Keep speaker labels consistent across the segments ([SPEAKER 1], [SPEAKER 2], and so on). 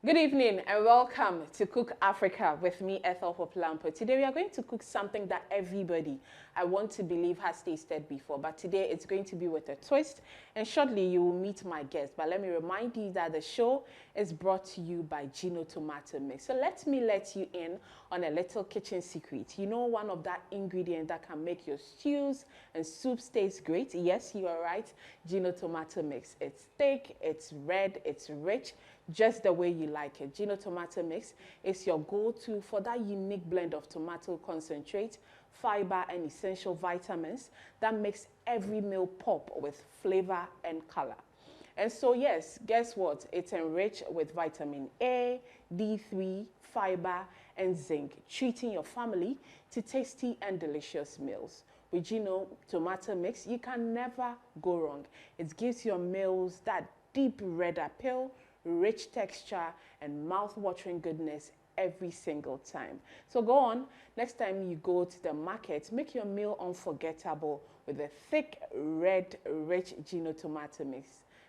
[SPEAKER 1] Good evening and welcome to Cook Africa with me, Ethel Poplampo. Today we are going to cook something that everybody, I want to believe, has tasted before. But today it's going to be with a twist, and shortly you will meet my guest. But let me remind you that the show is brought to you by Gino Tomato Mix. So let me let you in on a little kitchen secret. You know, one of that ingredient that can make your stews and soups taste great? Yes, you are right. Gino Tomato Mix. It's thick, it's red, it's rich, just the way you like it. Gino Tomato Mix is your go-to for that unique blend of tomato concentrate, fiber, and essential vitamins that makes every meal pop with flavor and color. And so yes, guess what? It's enriched with vitamin A, D3, fiber, and zinc, treating your family to tasty and delicious meals. With Gino Tomato Mix, you can never go wrong. It gives your meals that deep red appeal, rich texture, and mouth-watering goodness every single time. So go on, next time you go to the market, make your meal unforgettable with a thick, red, rich Gino Tomato Mix.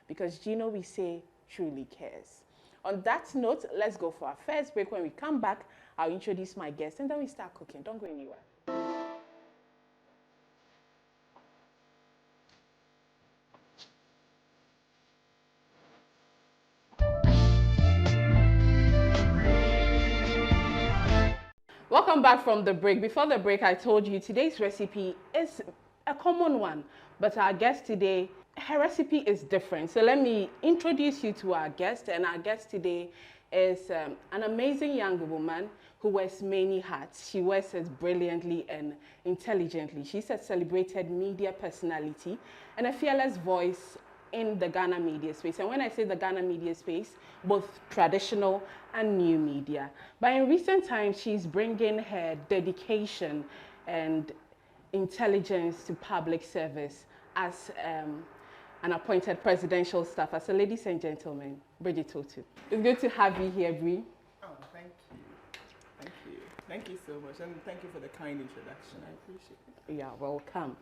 [SPEAKER 1] Because Gino, we say, truly cares. On that note, let's go for our first break. When we come back, I'll introduce my guest and then we start cooking. Don't go anywhere. Welcome back from the break. Before the break, I told you today's recipe is a common one, but our guest today, her recipe is different. So let me introduce you to our guest, and our guest today is an amazing young woman who wears many hats. She wears it brilliantly and intelligently. She's a celebrated media personality and a fearless voice in the Ghana media space. And when I say the Ghana media space, both traditional and new media. But in recent times, she's bringing her dedication and intelligence to public service as an appointed presidential staffer. So ladies and gentlemen, Bridget Otoo. It's good to have you here, Bri.
[SPEAKER 2] Oh, thank you. Thank you. Thank you so much. And thank you for the kind introduction. I appreciate it.
[SPEAKER 1] Yeah, welcome.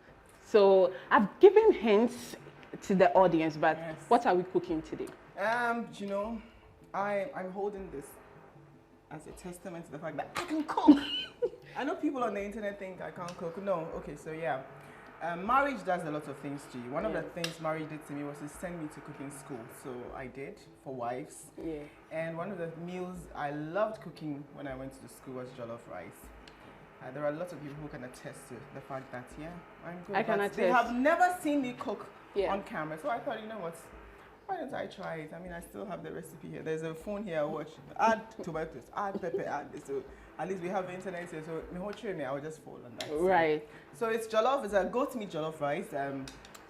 [SPEAKER 1] So I've given hints to the audience, but yes. What are we cooking today?
[SPEAKER 2] You know, I'm holding this as a testament to the fact that I can cook. I know people on the internet think I can't cook. No, okay, so yeah. Marriage does a lot of things to you. One of the things marriage did to me was to send me to cooking school. So I did for wives.
[SPEAKER 1] Yeah.
[SPEAKER 2] And one of the meals I loved cooking when I went to the school was jollof rice. There are lots of people who can attest to the fact that, yeah, I'm good.
[SPEAKER 1] I can attest.
[SPEAKER 2] They have never seen me cook on camera. So I thought, you know what, why don't I try it? I mean, I still have the recipe here. There's a phone here I watch. Add tomatoes, add pepper, add this. So at least we have the internet here. So I will just fall on that.
[SPEAKER 1] Right.
[SPEAKER 2] So it's jollof. It's a goat meat jollof rice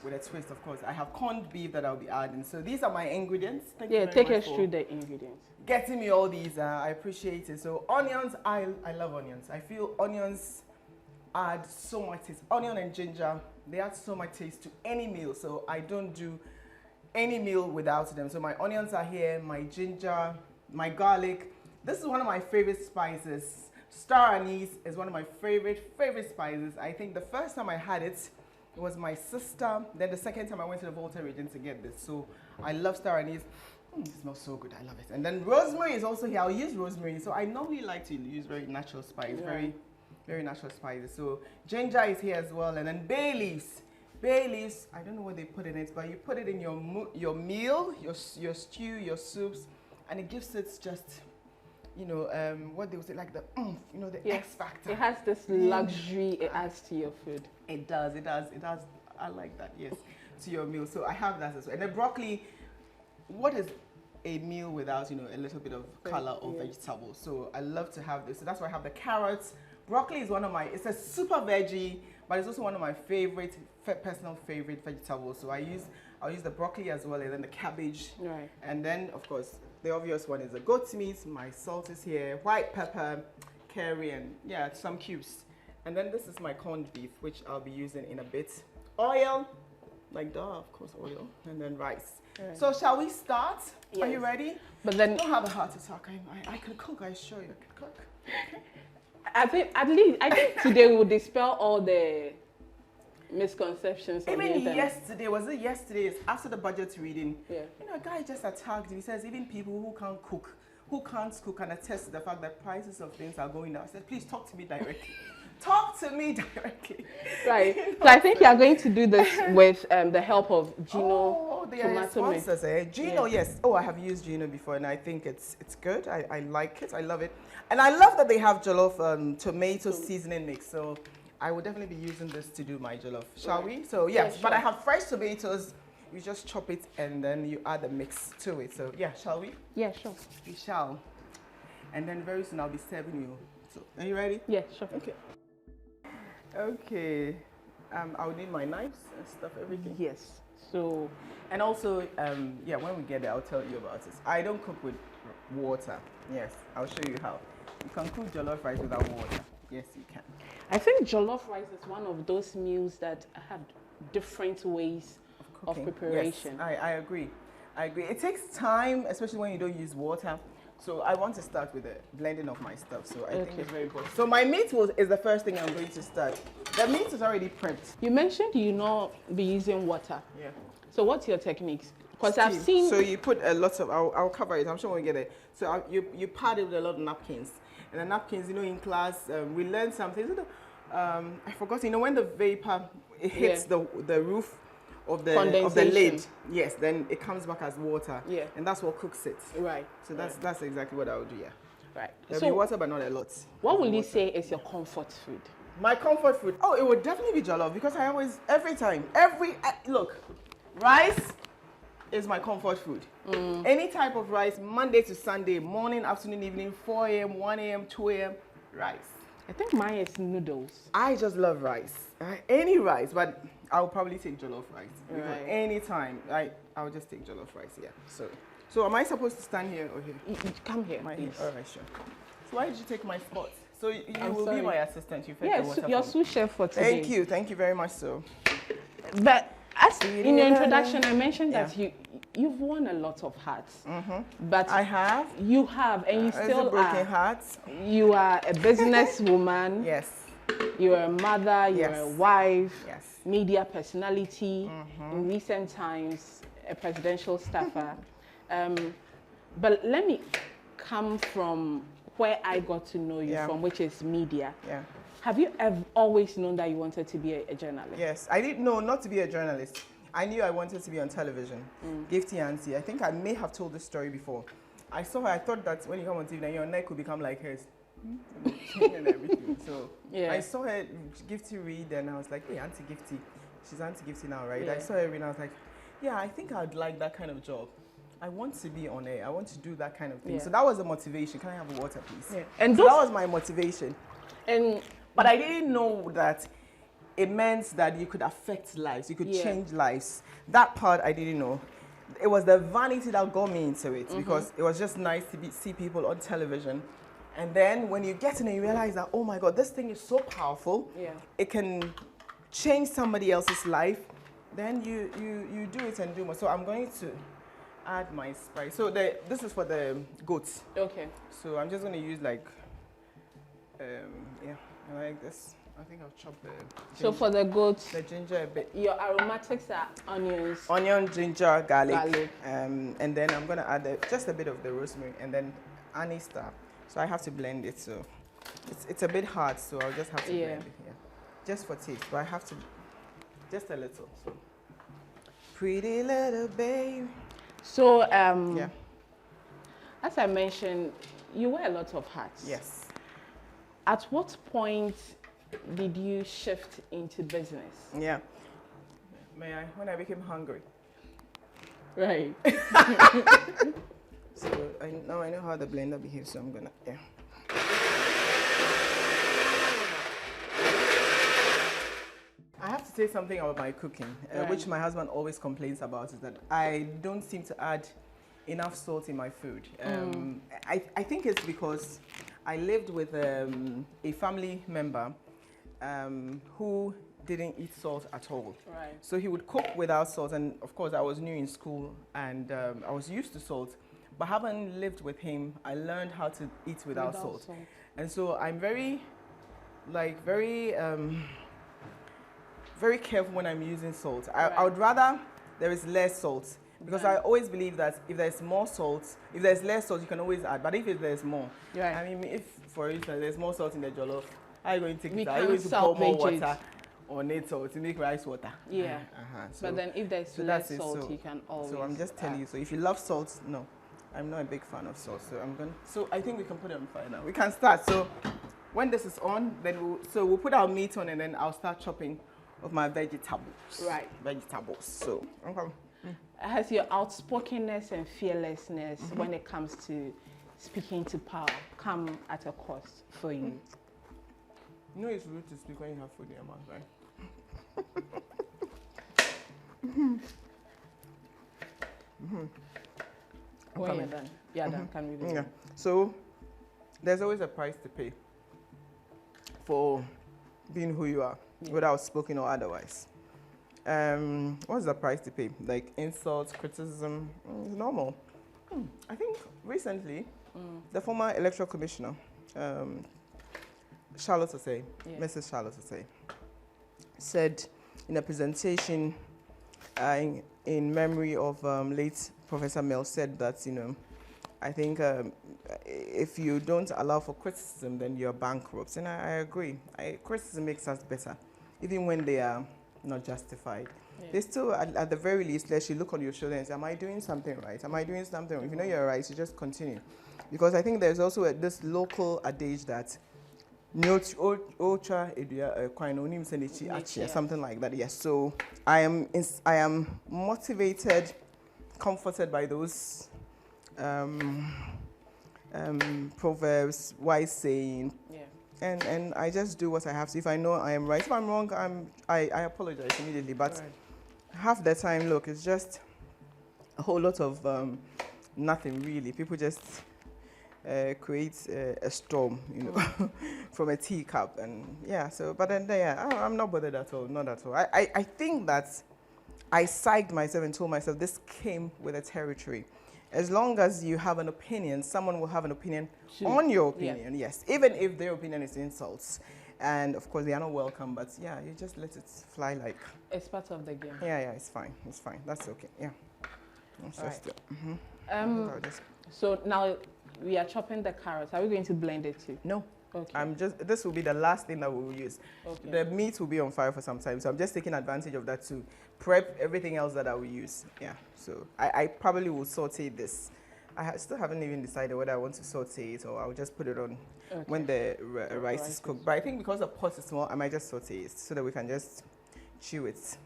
[SPEAKER 2] with a twist, of course. I have corned beef that I'll be adding. So these are my ingredients. Thank you very
[SPEAKER 1] take
[SPEAKER 2] much
[SPEAKER 1] us through the ingredients.
[SPEAKER 2] Getting me all these. I appreciate it. So onions, I love onions. I feel onions add so much taste. Onion and ginger, they add so much taste to any meal. So I don't do any meal without them. So my onions are here, my ginger, my garlic. This is one of my favorite spices. Star anise is one of my favorite spices. I think the first time I had it, it was my sister. Then the second time I went to the Volta region to get this. So I love star anise. It smells so good. I love it. And then rosemary is also here. I'll use rosemary. So I normally like to use very natural spice, very natural spices. So ginger is here as well. And then bay leaves. Bay leaves, I don't know what they put in it, but you put it in your meal, your stew, your soups, and it gives it just, you know, what they would say, like the you know, the X factor.
[SPEAKER 1] It has this luxury it adds to your food.
[SPEAKER 2] It does. I like that, yes, to your meal. So I have that as well. And then broccoli, what is a meal without, you know, a little bit of color or vegetables? So I love to have this. So that's why I have the carrots. Broccoli is one of my, it's a super veggie, but it's also one of my favorite, personal favorite vegetables. So I'll use the broccoli as well, and then the cabbage.
[SPEAKER 1] Right.
[SPEAKER 2] And then, of course, the obvious one is the goat's meat. My salt is here, white pepper, curry, and yeah, some cubes. And then this is my corned beef, which I'll be using in a bit. Oil, like duh, of course, oil, and then rice. Right. So shall we start? Yes. Are you ready?
[SPEAKER 1] But then
[SPEAKER 2] don't have a heart attack. I can cook. I assure you, I can cook.
[SPEAKER 1] I think today we'll dispel all the misconceptions.
[SPEAKER 2] Even yesterday, was it yesterday? After the budget reading,
[SPEAKER 1] yeah.
[SPEAKER 2] You know, a guy just attacked. He says even people who can't cook who can't cook can attest to the fact that prices of things are going down. I said, please talk to me directly. Talk to me directly.
[SPEAKER 1] Right. So I think you are going to do this with the help of Gino.
[SPEAKER 2] Oh, they are sponsors, eh? Gino, yes. Oh, I have used Gino before, and I think it's good. I like it. I love it. And I love that they have jollof tomato seasoning mix. So I will definitely be using this to do my jollof. Shall we? So, yes.
[SPEAKER 1] Sure.
[SPEAKER 2] But I have fresh tomatoes. You just chop it, and then you add the mix to it. So, yeah, shall we?
[SPEAKER 1] Yeah, sure.
[SPEAKER 2] We shall. And then very soon I'll be serving you. So, are you ready?
[SPEAKER 1] Yeah, sure.
[SPEAKER 2] Okay. Okay. I'll need my knives and stuff, everything.
[SPEAKER 1] Yes. So,
[SPEAKER 2] and also, yeah, when we get there, I'll tell you about this. I don't cook with water. Yes, I'll show you how. You can cook jollof rice without water. Yes, you can.
[SPEAKER 1] I think jollof rice is one of those meals that have different ways of preparation.
[SPEAKER 2] Yes, I agree. I agree. It takes time, especially when you don't use water. So I want to start with the blending of my stuff. So I think it's very important. So my meat is the first thing I'm going to start. The meat is already prepped.
[SPEAKER 1] You mentioned you not be using water.
[SPEAKER 2] Yeah.
[SPEAKER 1] So what's your techniques? Because I've seen.
[SPEAKER 2] So you put a lot of. I'll cover it. I'm sure when we get it. So you pad it with a lot of napkins. And the napkins, you know, in class we learned something. I forgot. You know, when the vapor hits the roof of the lid, yes, then it comes back as water. Yeah. And that's what cooks it.
[SPEAKER 1] Right.
[SPEAKER 2] So that's exactly what I would do. Yeah. Right. There'll be water, but not a lot.
[SPEAKER 1] What will you say is your comfort food?
[SPEAKER 2] My comfort food? Oh, it would definitely be jollof because I always, look, rice is my comfort food. Any type of rice, Monday to Sunday, morning, afternoon, evening, 4 a.m., 1 a.m., 2 a.m., rice.
[SPEAKER 1] I think mine is noodles. I
[SPEAKER 2] just love rice. Any rice, but I'll probably take jollof rice. Right. Anytime, I'll just take jollof rice, yeah. So am I supposed to stand here or here?
[SPEAKER 1] You come here, please.
[SPEAKER 2] All right, sure. So why did you take my spot? So you will be my assistant. You
[SPEAKER 1] fetch the water your sous chef for today.
[SPEAKER 2] Thank you very much. So,
[SPEAKER 1] but as in your introduction, I mentioned that you've worn a lot of hats. But
[SPEAKER 2] I have.
[SPEAKER 1] You have, and you still
[SPEAKER 2] breaking hats.
[SPEAKER 1] You are a businesswoman.
[SPEAKER 2] Yes.
[SPEAKER 1] You're a mother. You're a wife.
[SPEAKER 2] Yes.
[SPEAKER 1] Media personality. In recent times, a presidential staffer. But let me come from where I got to know you from, which is media. Yeah. Have you always known that you wanted to be a journalist? Yes,
[SPEAKER 2] I didn't know not to be a journalist. I knew I wanted to be on television. Gifty Auntie. I think I may have told this story before. I saw her. I thought that when you come on TV, then your neck would become like hers. And everything. So I saw her Gifty read, and I was like, hey, Auntie Gifty. She's Auntie Gifty now, right? I saw her read, and I was like, yeah, I think I'd like that kind of job. I want to be on air. I want to do that kind of thing. So that was the motivation. Can I have a water, please? And so that was my motivation. But I didn't know that it meant that you could affect lives. You could change lives. That part I didn't know. It was the vanity that got me into it because it was just nice to see people on television. And then when you get in it, you realize that, oh my God, this thing is so powerful. It can change somebody else's life. Then you do it and do more. So I'm going to add my spice. So this is for the goats. Okay. So I'm just going to use like, I like this. I think I'll chop the ginger.
[SPEAKER 1] So for the goats,
[SPEAKER 2] the ginger a bit.
[SPEAKER 1] Your aromatics are onions.
[SPEAKER 2] Onion, ginger, garlic. And then I'm going to add just a bit of the rosemary and then anise star. So I have to blend it. So it's a bit hard, so I'll just have to blend it. Yeah. Just for taste. But I have to, just a little. So. Pretty little babe.
[SPEAKER 1] So, as I mentioned, you wear a lot of hats.
[SPEAKER 2] Yes.
[SPEAKER 1] At what point did you shift into business?
[SPEAKER 2] Yeah. May I? When I became hungry.
[SPEAKER 1] Right.
[SPEAKER 2] So now I know how the blender behaves, so I'm gonna, I have to say something about my cooking, which my husband always complains about, is that I don't seem to add enough salt in my food. I think it's because I lived with a family member who didn't eat salt at all. Right. So he would cook without salt, and of course I was new in school and I was used to salt, but having lived with him, I learned how to eat without salt. And so I'm very careful when I'm using salt. I would rather there is less salt Because I always believe that if there's more salt, if there's less salt, you can always add. But if there's more,
[SPEAKER 1] right.
[SPEAKER 2] I mean, if for instance there's more salt in the jollof, how are you going to take
[SPEAKER 1] We
[SPEAKER 2] it out? Are you going to pour
[SPEAKER 1] salvage
[SPEAKER 2] more
[SPEAKER 1] it.
[SPEAKER 2] water on it or to make rice water?
[SPEAKER 1] Yeah.
[SPEAKER 2] So,
[SPEAKER 1] but then if there's less salt, you can always.
[SPEAKER 2] So I'm just telling you. So if you love salt, no, I'm not a big fan of salt. So I'm going. So I think we can put it on fire now. We can start. So when this is on, then we'll put our meat on, and then I'll start chopping of my vegetables.
[SPEAKER 1] Right.
[SPEAKER 2] Vegetables. So okay.
[SPEAKER 1] Has your outspokenness and fearlessness when it comes to speaking to power come at a cost for you?
[SPEAKER 2] You know it's rude to speak when you have food in your mouth, right?
[SPEAKER 1] When you're done. Yeah, done. Can we do
[SPEAKER 2] Yeah. So there's always a price to pay for being who you are, whether outspoken or otherwise. What's the price to pay? Like insults, criticism, it's normal. I think recently, the former electoral commissioner, Charlotte Osei, Mrs. Charlotte Osei, said in a presentation in memory of late Professor Mills, said that, I think if you don't allow for criticism, then you're bankrupt. And I agree. Criticism makes us better, even when they are not justified. Yeah. They still, at the very least, let you look on your shoulder and say, am I doing something right? Am I doing something wrong? If you know you're right, you just continue. Because I think there's also this local adage that something like that. Yes. So I am motivated, comforted by those proverbs, wise saying. Yeah. And I just do what I have to. If I know I am right, if I'm wrong, I apologize immediately. But half the time, look, it's just a whole lot of nothing really. People just create a storm, from a teacup, and yeah. So, but then I'm not bothered at all. Not at all. I think that I psyched myself and told myself this came with the territory. As long as you have an opinion, someone will have an opinion on your opinion, yes. Even if their opinion is insults. And of course, they are not welcome, but yeah, you just let it fly like...
[SPEAKER 1] It's part of the game.
[SPEAKER 2] Yeah, it's fine. It's fine. That's okay, yeah.
[SPEAKER 1] So now we are chopping the carrots. Are we going to blend it too?
[SPEAKER 2] No.
[SPEAKER 1] Okay.
[SPEAKER 2] This will be the last thing that we will use.
[SPEAKER 1] Okay.
[SPEAKER 2] The meat will be on fire for some time, so I'm just taking advantage of that to prep everything else that I will use. Yeah, so I probably will saute this. I still haven't even decided whether I want to saute it or I'll just put it on when the rice is cooked. But I think because the pot is small, I might just saute it so that we can just chew it.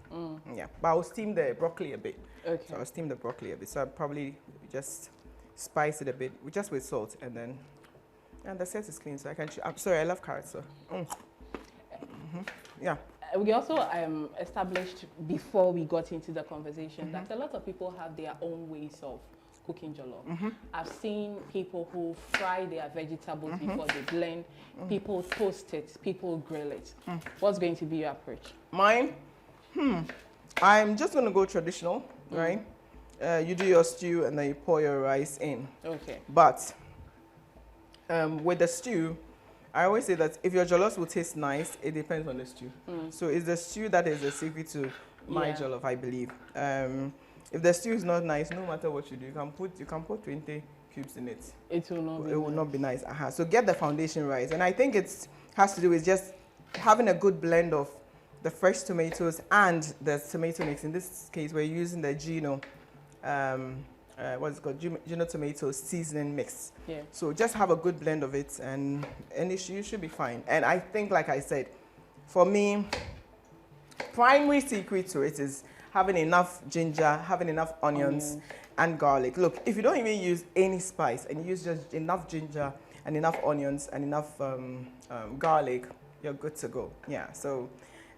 [SPEAKER 2] Yeah, but I'll steam the broccoli a bit. Okay. So I'll steam the broccoli a bit. So I'll probably just spice it a bit, just with salt, and then... And the set is clean, so I can chew. I'm sorry, I love carrots, so. Yeah.
[SPEAKER 1] We also established before we got into the conversation that a lot of people have their own ways of cooking jollof. I've seen people who fry their vegetables before they blend. People toast it, people grill it. What's going to be your approach?
[SPEAKER 2] Mine? I'm just going to go traditional, right? You do your stew and then you pour your rice in. Okay. But with the stew, I always say that if your jollof will taste nice, it depends on the stew. So it's the stew that is the secret to my jollof, I believe. If the stew is not nice, no matter what you do, you can put 20 cubes in it.
[SPEAKER 1] It will not be
[SPEAKER 2] nice. So get the foundation right. And I think it has to do with just having a good blend of the fresh tomatoes and the tomato mix. In this case, we're using the Gino, what's it called? Gino tomato seasoning mix. Yeah. So just have a good blend of it, and you should be fine. And I think, like I said, for me, primary secret to it is having enough ginger, having enough onions and garlic. Look, if you don't even use any spice and you use just enough ginger and enough onions and enough garlic, you're good to go. Yeah, so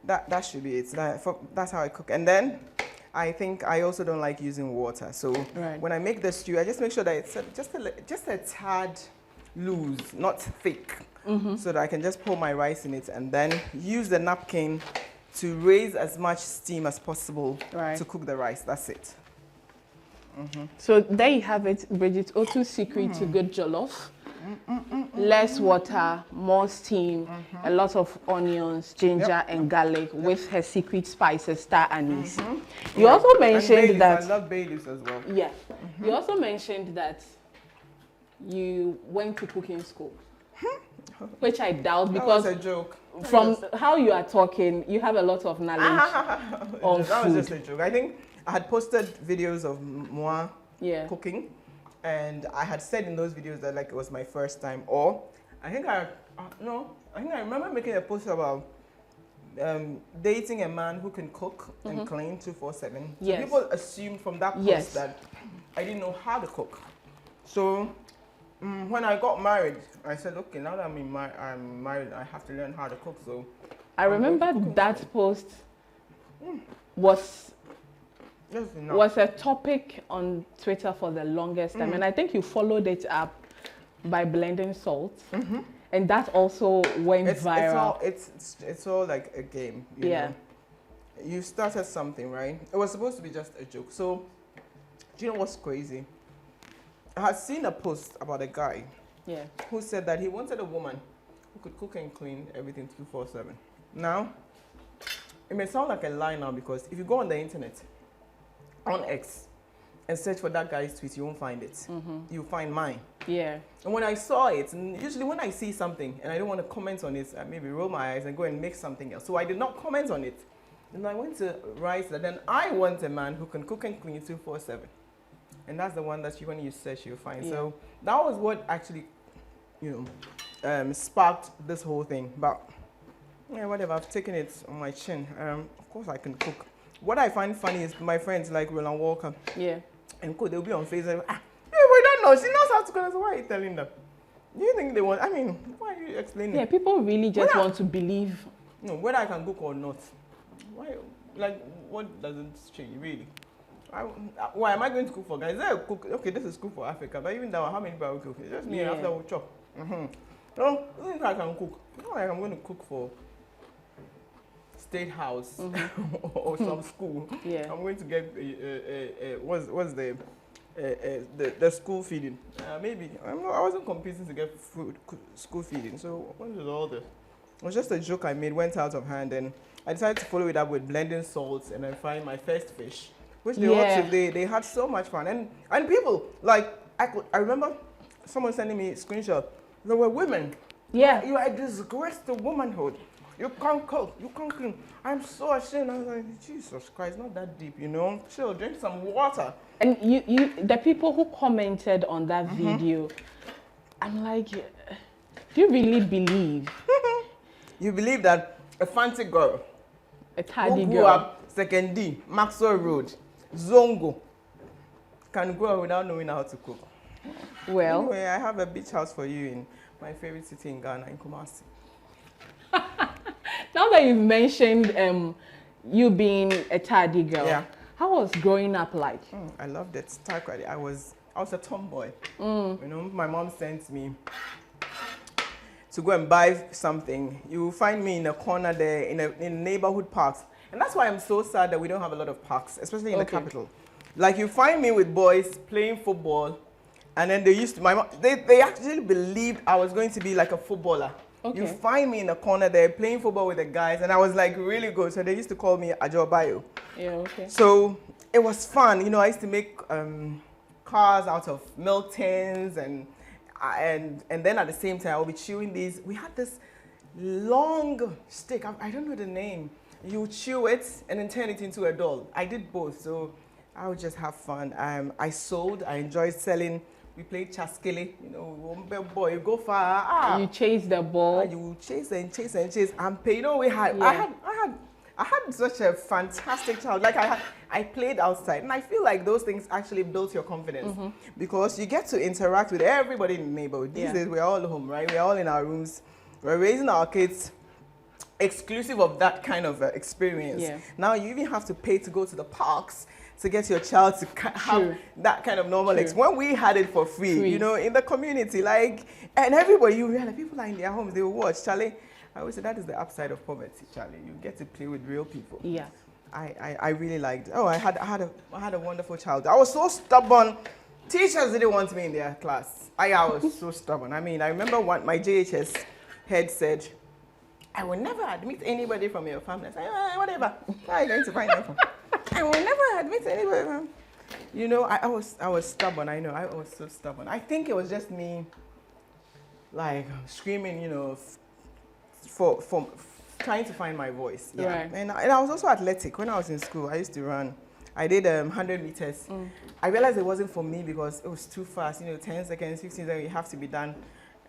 [SPEAKER 2] that should be it. That's how I cook. And then I think I also don't like using water. So when I make the stew, I just make sure that it's just a tad loose, not thick, so that I can just pour my rice in it and then use the napkin to raise as much steam as possible to cook the rice. That's it.
[SPEAKER 1] So there you have it, Bridget. Otoo's secret to good jollof. less water, more steam, a lot of onions, ginger, and garlic with her secret spices, star anise. You also mentioned that...
[SPEAKER 2] I love bay leaves as well.
[SPEAKER 1] Yeah. You also mentioned that you went to cooking school, which I doubt because...
[SPEAKER 2] That was a joke.
[SPEAKER 1] From how you are talking, you have a lot of knowledge on
[SPEAKER 2] that
[SPEAKER 1] food.
[SPEAKER 2] was just a joke. I think I had posted videos of moi cooking, and I had said in those videos that like it was my first time. Or I think I remember making a post about dating a man who can cook and clean 2-4-7. So people assumed from that post that I didn't know how to cook. So when I got married, I said, okay, now that I'm married, I have to learn how to cook. So
[SPEAKER 1] I remember that post was a topic on Twitter for the longest time, and I think you followed it up by blending salt, and that also went viral.
[SPEAKER 2] It's all like a game. You know? You started something, right? It was supposed to be just a joke. So do you know what's crazy? I had seen a post about a guy who said that he wanted a woman who could cook and clean everything 2-4-7. Now, it may sound like a lie now because if you go on the internet, on X, and search for that guy's tweet, you won't find it. You'll find mine.
[SPEAKER 1] Yeah.
[SPEAKER 2] And when I saw it, and usually when I see something and I don't want to comment on it, I maybe roll my eyes and go and make something else. So I did not comment on it. And I went to write that then I want a man who can cook and clean 2-4-7. And that's the one that when you search, you'll find. So that was what actually, sparked this whole thing. But yeah, whatever, I've taken it on my chin. Of course I can cook. What I find funny is my friends like Roland Walker.
[SPEAKER 1] Yeah.
[SPEAKER 2] And they'll be on Facebook. We don't know. She knows how to cook. So why are you telling them? Do you think they want? I mean, why are you explaining?
[SPEAKER 1] Yeah, people really just want to believe.
[SPEAKER 2] No, whether I can cook or not. Why? Like, what doesn't change really? Why am I going to cook for guys? Is there a cook? Okay, this is cook for Africa, but even that one, how many people will cook? It's just me and after we'll chop. So, I think I can cook. It's not like I'm going to cook for State House or some school. Yeah. I'm going to get what's the school feeding? Maybe I wasn't competing to get food school feeding. So what was all this? It was just a joke I made. Went out of hand, and I decided to follow it up with blending salts and then find my first fish. Which they had so much fun, and people like I remember someone sending me a screenshot. There were women. Yeah, you are a disgrace to womanhood. You can't cook. You can't clean. I'm so ashamed. I was like, Jesus Christ, not that deep, Chill, drink some water. And
[SPEAKER 1] the people who commented on that video, I'm like, do you really believe?
[SPEAKER 2] You believe that a fancy girl,
[SPEAKER 1] a tardy
[SPEAKER 2] who grew
[SPEAKER 1] girl,
[SPEAKER 2] up Second D, Maxwell Road, Zongo, can grow up without knowing how to cook?
[SPEAKER 1] Well,
[SPEAKER 2] anyway, I have a beach house for you in my favorite city in Ghana, in Kumasi.
[SPEAKER 1] Now that you've mentioned you being a tardy girl, how was growing up like?
[SPEAKER 2] I loved it. I was a tomboy. My mom sent me to go and buy something. You will find me in a corner there in neighborhood parks. And that's why I'm so sad that we don't have a lot of parks, especially in the capital. Like you find me with boys playing football, and then they actually believed I was going to be like a footballer. You find me in a corner there playing football with the guys, and I was like really good. So they used to call me Ajo Bayo. So it was fun. I used to make cars out of milk tins, and then at the same time I'll be chewing these. We had this long stick. I don't know the name. You chew it and then turn it into a doll. I did both, so I would just have fun. I sold. I enjoyed selling. We played chaskele. Boy, you go far.
[SPEAKER 1] You chase the ball.
[SPEAKER 2] You chase and chase and chase. And pay. We had. I had such a fantastic child. Like I played outside, and I feel like those things actually built your confidence because you get to interact with everybody in the neighborhood. These days we're all home, right? We're all in our rooms. We're raising our kids exclusive of that kind of experience. Now you even have to pay to go to the parks to get your child to have that kind of normal experience. When we had it for free, in the community, and everybody, you realize people are in their homes, they will watch. Charlie, I always say that is the upside of poverty, Charlie. You get to play with real people. I really liked it. I had a wonderful child. I was so stubborn Teachers didn't want me in their class. I was so stubborn. I mean, I remember what my JHS head said, I will never admit anybody from your family. I said, whatever. Where are you going to find them from? I will never admit anybody from. You know, I was stubborn. I know, I was so stubborn. I think it was just me, like, screaming, you know, for trying to find my voice. Yeah.
[SPEAKER 1] Right.
[SPEAKER 2] And I was also athletic. When I was in school, I used to run. I did 100 meters. I realized it wasn't for me because it was too fast. You know, 10 seconds, 15 seconds, you have to be done.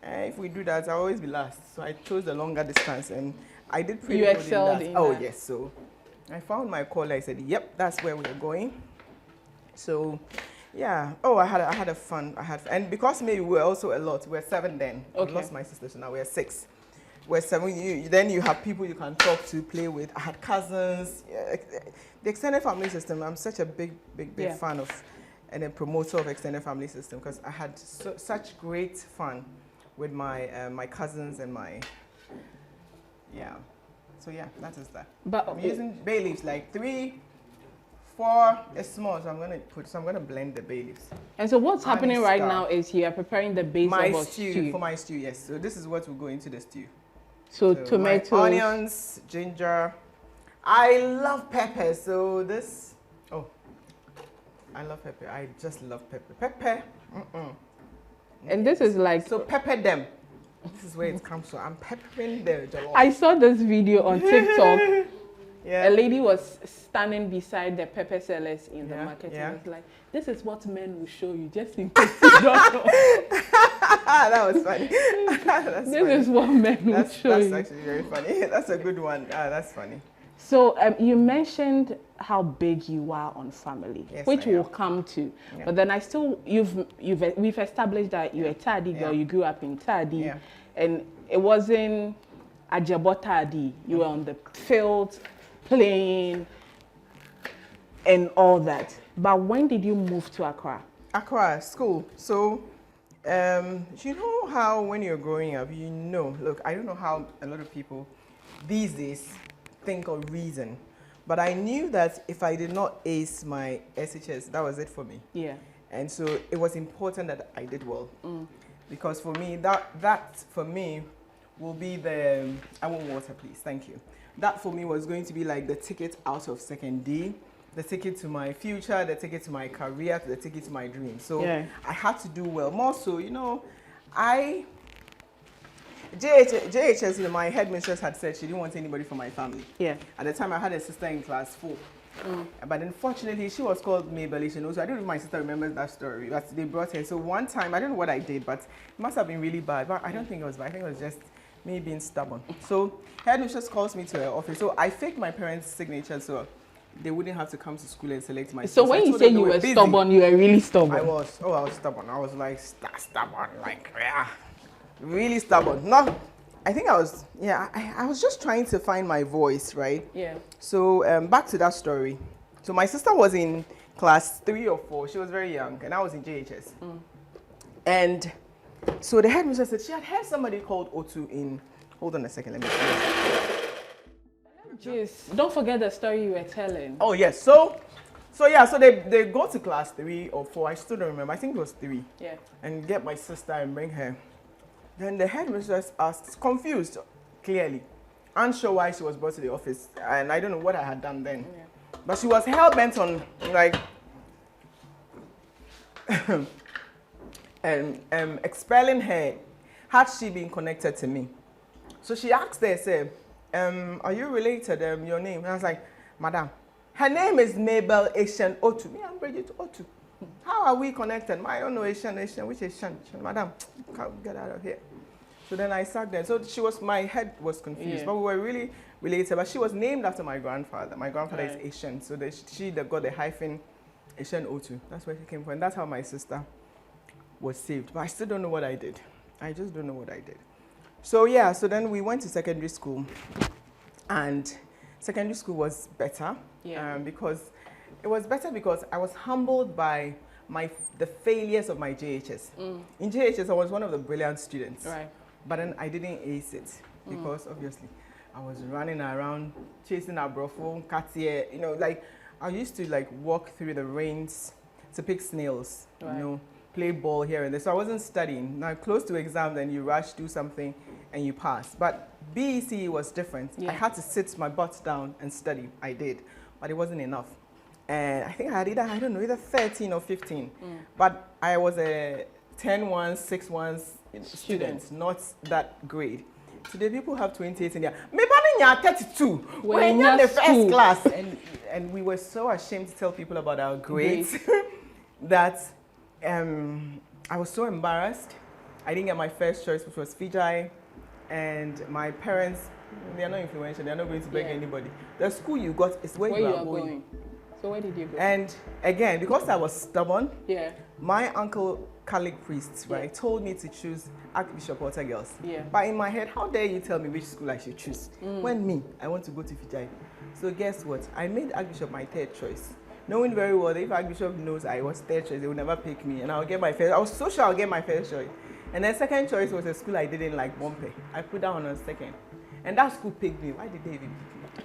[SPEAKER 2] If we do that, I'll always be last. So I chose the longer distance, and I did pretty good. You
[SPEAKER 1] excelled in that.
[SPEAKER 2] Oh, yes. So I found my caller. I said, yep, that's where we're going. So, yeah. Oh, I had a fun. And because maybe we were also a lot. We're 7 then.
[SPEAKER 1] Okay.
[SPEAKER 2] I lost my sister, so now we're 6. We're 7. Then you have people you can talk to, play with. I had cousins. Yeah, the extended family system. I'm such a big fan of, and a promoter of extended family system because I had such great fun with my my cousins and my So yeah, that is that.
[SPEAKER 1] But
[SPEAKER 2] I'm using bay leaves, like 3, 4. It's small, so I'm gonna blend the bay leaves.
[SPEAKER 1] And so what's happening right now is you are preparing the base of a stew.
[SPEAKER 2] For my stew, yes. So this is what will go into the stew.
[SPEAKER 1] So tomatoes,
[SPEAKER 2] onions, ginger. I love pepper, so this. Oh, I love pepper. I just love pepper. Pepper.
[SPEAKER 1] And this is like
[SPEAKER 2] so pepper them. This is where it comes from. I'm peppering the jollof.
[SPEAKER 1] I saw this video on TikTok.
[SPEAKER 2] Yeah.
[SPEAKER 1] A lady was standing beside the pepper sellers in the market
[SPEAKER 2] yeah.
[SPEAKER 1] and was like, "This is what men will show you, just in case you don't know."
[SPEAKER 2] That was funny.
[SPEAKER 1] This is what men will show you.
[SPEAKER 2] That's actually very funny. That's a good one. That's funny.
[SPEAKER 1] So you mentioned how big you are on family,
[SPEAKER 2] yes,
[SPEAKER 1] which we'll come to.
[SPEAKER 2] Yeah.
[SPEAKER 1] But then we've established that you're a Tadi girl. You grew up in Tadi, and it wasn't Ajabo Tadi. You were on the field, playing, and all that. But when did you move to Accra?
[SPEAKER 2] Accra, school. So, you know how when you're growing up, look, I don't know how a lot of people these days think or reason, but I knew that if I did not ace my SHS, that was it for me.
[SPEAKER 1] Yeah.
[SPEAKER 2] And so it was important that I did well, because for me, that for me will be the, I want water please, thank you. That for me was going to be like the ticket out of second D, the ticket to my future, the ticket to my career, the ticket to my dream. So I had to do well. More so, JHS, my headmistress had said she didn't want anybody from my family. Yeah. At the time, I had a sister in class 4. But unfortunately, she was called Mabel. I don't know if my sister remembers that story, but they brought her. So one time, I don't know what I did, but it must have been really bad. But I don't think it was bad. I think it was just me being stubborn. So headmistress calls me to her office. So I faked my parents' signature so they wouldn't have to come to school and select my.
[SPEAKER 1] So when you say you were stubborn, you were really stubborn.
[SPEAKER 2] I was stubborn. I was like stubborn, like really stubborn. No, I think I was, I was just trying to find my voice, right? Yeah. So back to that story. So my sister was in class 3 or 4. She was very young, and I was in JHS. And so the headmistress said she had heard somebody called Otoo in. Hold on a second, let me see.
[SPEAKER 1] Jeez, don't forget the story you were telling.
[SPEAKER 2] Oh yes, so they go to class 3 or 4. I still don't remember. I think it was 3. Yeah. And get my sister and bring her. Then the headmistress asked, confused, clearly, unsure why she was brought to the office, and I don't know what I had done then. Yeah. But she was hell bent on like expelling her had she been connected to me. So she asked her, said, are you related? Your name? And I was like, Madam, her name is Mabel Asian Otoo. Me and Bridget Otoo. How are we connected? I don't know Asian, which is Asian? Madam, can't get out of here. So then I sat there. So my head was confused, but we were really related. But she was named after my grandfather. My grandfather is Asian, so she got the hyphen Asian Otoo. That's where she came from. And that's how my sister was saved. But I still don't know what I did. I just don't know what I did. So so then we went to secondary school, and secondary school was better because it was better because I was humbled by the failures of my JHS. In JHS, I was one of the brilliant students, but then I didn't ace it because obviously I was running around chasing Abrofo, Cartier, like I used to like walk through the rains to pick snails,
[SPEAKER 1] Right.
[SPEAKER 2] you know, play ball here and there. So I wasn't studying. Now close to exams, then you rush, do something, and you pass. But BEC was different.
[SPEAKER 1] Yeah.
[SPEAKER 2] I had to sit my butt down and study. I did, but it wasn't enough. And I think I had either 13 or 15. But I was a 10-1, 6-1 student, not that grade. Today people have 28 in there. Maybe I'm 32. When you're in the first class. And we were so ashamed to tell people about our grades that I was so embarrassed. I didn't get my first choice, which was Fiji. And my parents, they are not influential. They are not going to beg anybody. The school you got is where you are going.
[SPEAKER 1] So where did you go?
[SPEAKER 2] And again, because I was stubborn,
[SPEAKER 1] yeah,
[SPEAKER 2] my uncle, Catholic priest, right, told me to choose Archbishop Walter Girls.
[SPEAKER 1] Yeah.
[SPEAKER 2] But in my head, how dare you tell me which school I should choose? When me, I want to go to Fiji. So guess what? I made Archbishop my third choice. Knowing very well that if Archbishop knows I was third choice, they would never pick me. And I'll get my first. I was so sure I'll get my first choice. And then second choice was a school I didn't like, Bompe. I put that on a second. And that school picked me. Why did they even pick me?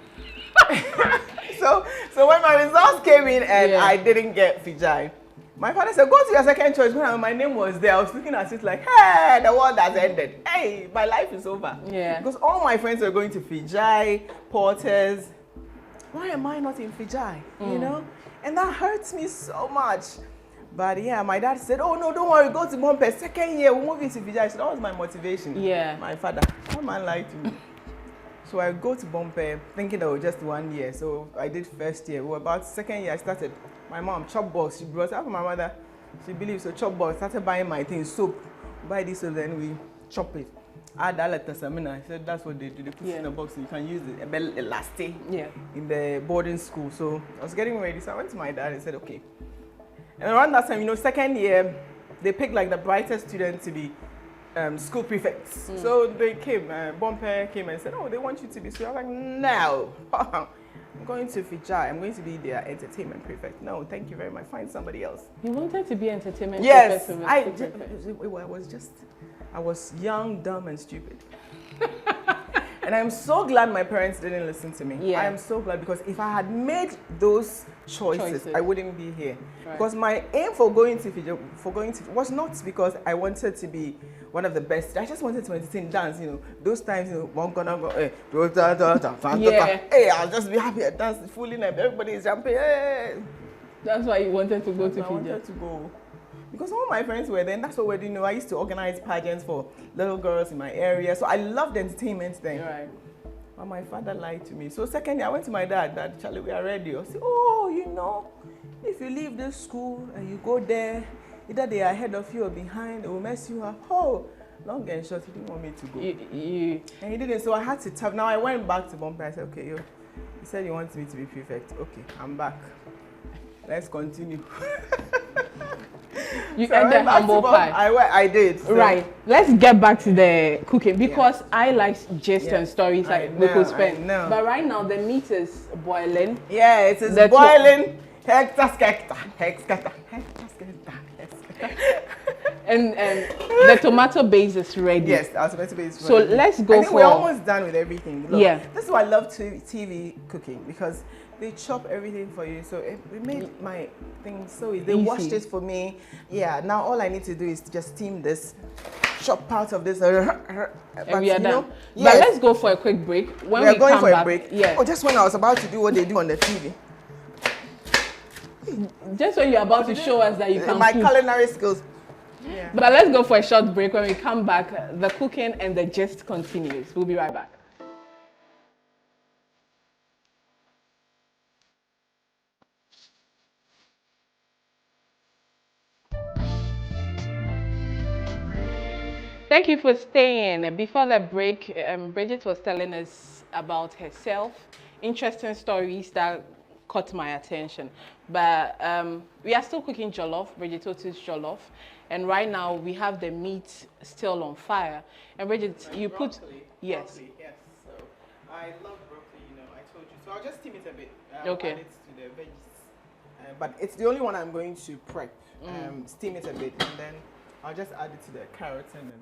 [SPEAKER 2] so when my results came in and I didn't get Fiji, my father said, go to your second choice. When my name was there, I was looking at it like, hey, the world has ended. Hey, my life is over.
[SPEAKER 1] Yeah.
[SPEAKER 2] Because all my friends were going to Fiji, Porters. Why am I not in Fiji? You know? And that hurts me so much. But yeah, my dad said, oh no, don't worry, go to Bompe. Second year, we'll move into Fiji. So that was my motivation.
[SPEAKER 1] Yeah.
[SPEAKER 2] My father, that man lied to me. So I go to Bompe thinking that was just 1 year. So I did first year. Well, about second year, I started. My mom, chop box. She brought up my mother. She believes so chop box. Started buying my things, soap. Buy this, so then we chop it. Add that letter samina. I said that's what they do. They put it in a box so you can use it. A last day in the boarding school. So I was getting ready. So I went to my dad and said, okay. And around that time, you know, second year, they picked like the brightest student to be school prefects. So they came, Bompe came and said, oh, they want you to be school. I was like, no, I'm going to Fiji. I'm going to be their entertainment prefect. No, thank you very much. Find somebody else.
[SPEAKER 1] You wanted to be entertainment
[SPEAKER 2] prefect?
[SPEAKER 1] Yes,
[SPEAKER 2] I was young, dumb, and stupid. And I'm so glad my parents didn't listen to me. Yeah. I am so glad, because if I had made those choices. I wouldn't be here. Right. Because my aim for going to Fiji, was not because I wanted to be one of the best. I just wanted to entertain, dance. You know, those times, you know, one gonna go, hey, I'll just be happy at dance, fooling them. Everybody is jumping. Hey.
[SPEAKER 1] That's why you wanted to go to Fiji.
[SPEAKER 2] I wanted to go. Because all my friends were there, and that's what we're doing. You know, I used to organize pageants for little girls in my area. So I loved entertainment then.
[SPEAKER 1] Right.
[SPEAKER 2] But my father lied to me. So second year, I went to my dad, Dad, Charlie, we are ready. I said, oh, you know, if you leave this school and you go there, either they are ahead of you or behind, it will mess you up. Oh, long and short, he didn't want me to go. And he didn't, so I had to tap. Now I went back to Bompe. I said, okay, he said he wants me to be prefect. Okay, I'm back. Let's continue.
[SPEAKER 1] You ended humble pie.
[SPEAKER 2] I did. So.
[SPEAKER 1] Right. Let's get back to the cooking, because I like gist and stories like we could spend. But right now the meat is boiling.
[SPEAKER 2] Yeah, it is boiling.
[SPEAKER 1] And the tomato base is ready.
[SPEAKER 2] Yes, our tomato base is ready.
[SPEAKER 1] So let's go. I
[SPEAKER 2] think we're almost done with everything. Look,
[SPEAKER 1] yeah.
[SPEAKER 2] This is why I love TV cooking, because they chop everything for you. So it made my thing so easy. They washed it for me. Yeah, now all I need to do is just steam this, chop part of this.
[SPEAKER 1] And we are done. Yes. But let's go for a quick break. When we are going for a break.
[SPEAKER 2] Yeah. Oh, just when I was about to do what they do on the TV.
[SPEAKER 1] Just when you're about to show us that you can
[SPEAKER 2] my culinary skills.
[SPEAKER 1] Yeah. But let's go for a short break. When we come back, the cooking and the gist continues. We'll be right back. Thank you for staying. Before the break, Bridget was telling us about herself, interesting stories that caught my attention. But we are still cooking jollof, Bridget Otoo's jollof. And right now we have the meat still on fire. And Bridget, you put... Yes.
[SPEAKER 2] Broccoli, yes. So I love broccoli, you know, I told you. So I'll just steam it a bit.
[SPEAKER 1] Okay.
[SPEAKER 2] Add it to the veggies. But it's the only one I'm going to prep. Steam it a bit, and then I'll just add it to the carrots and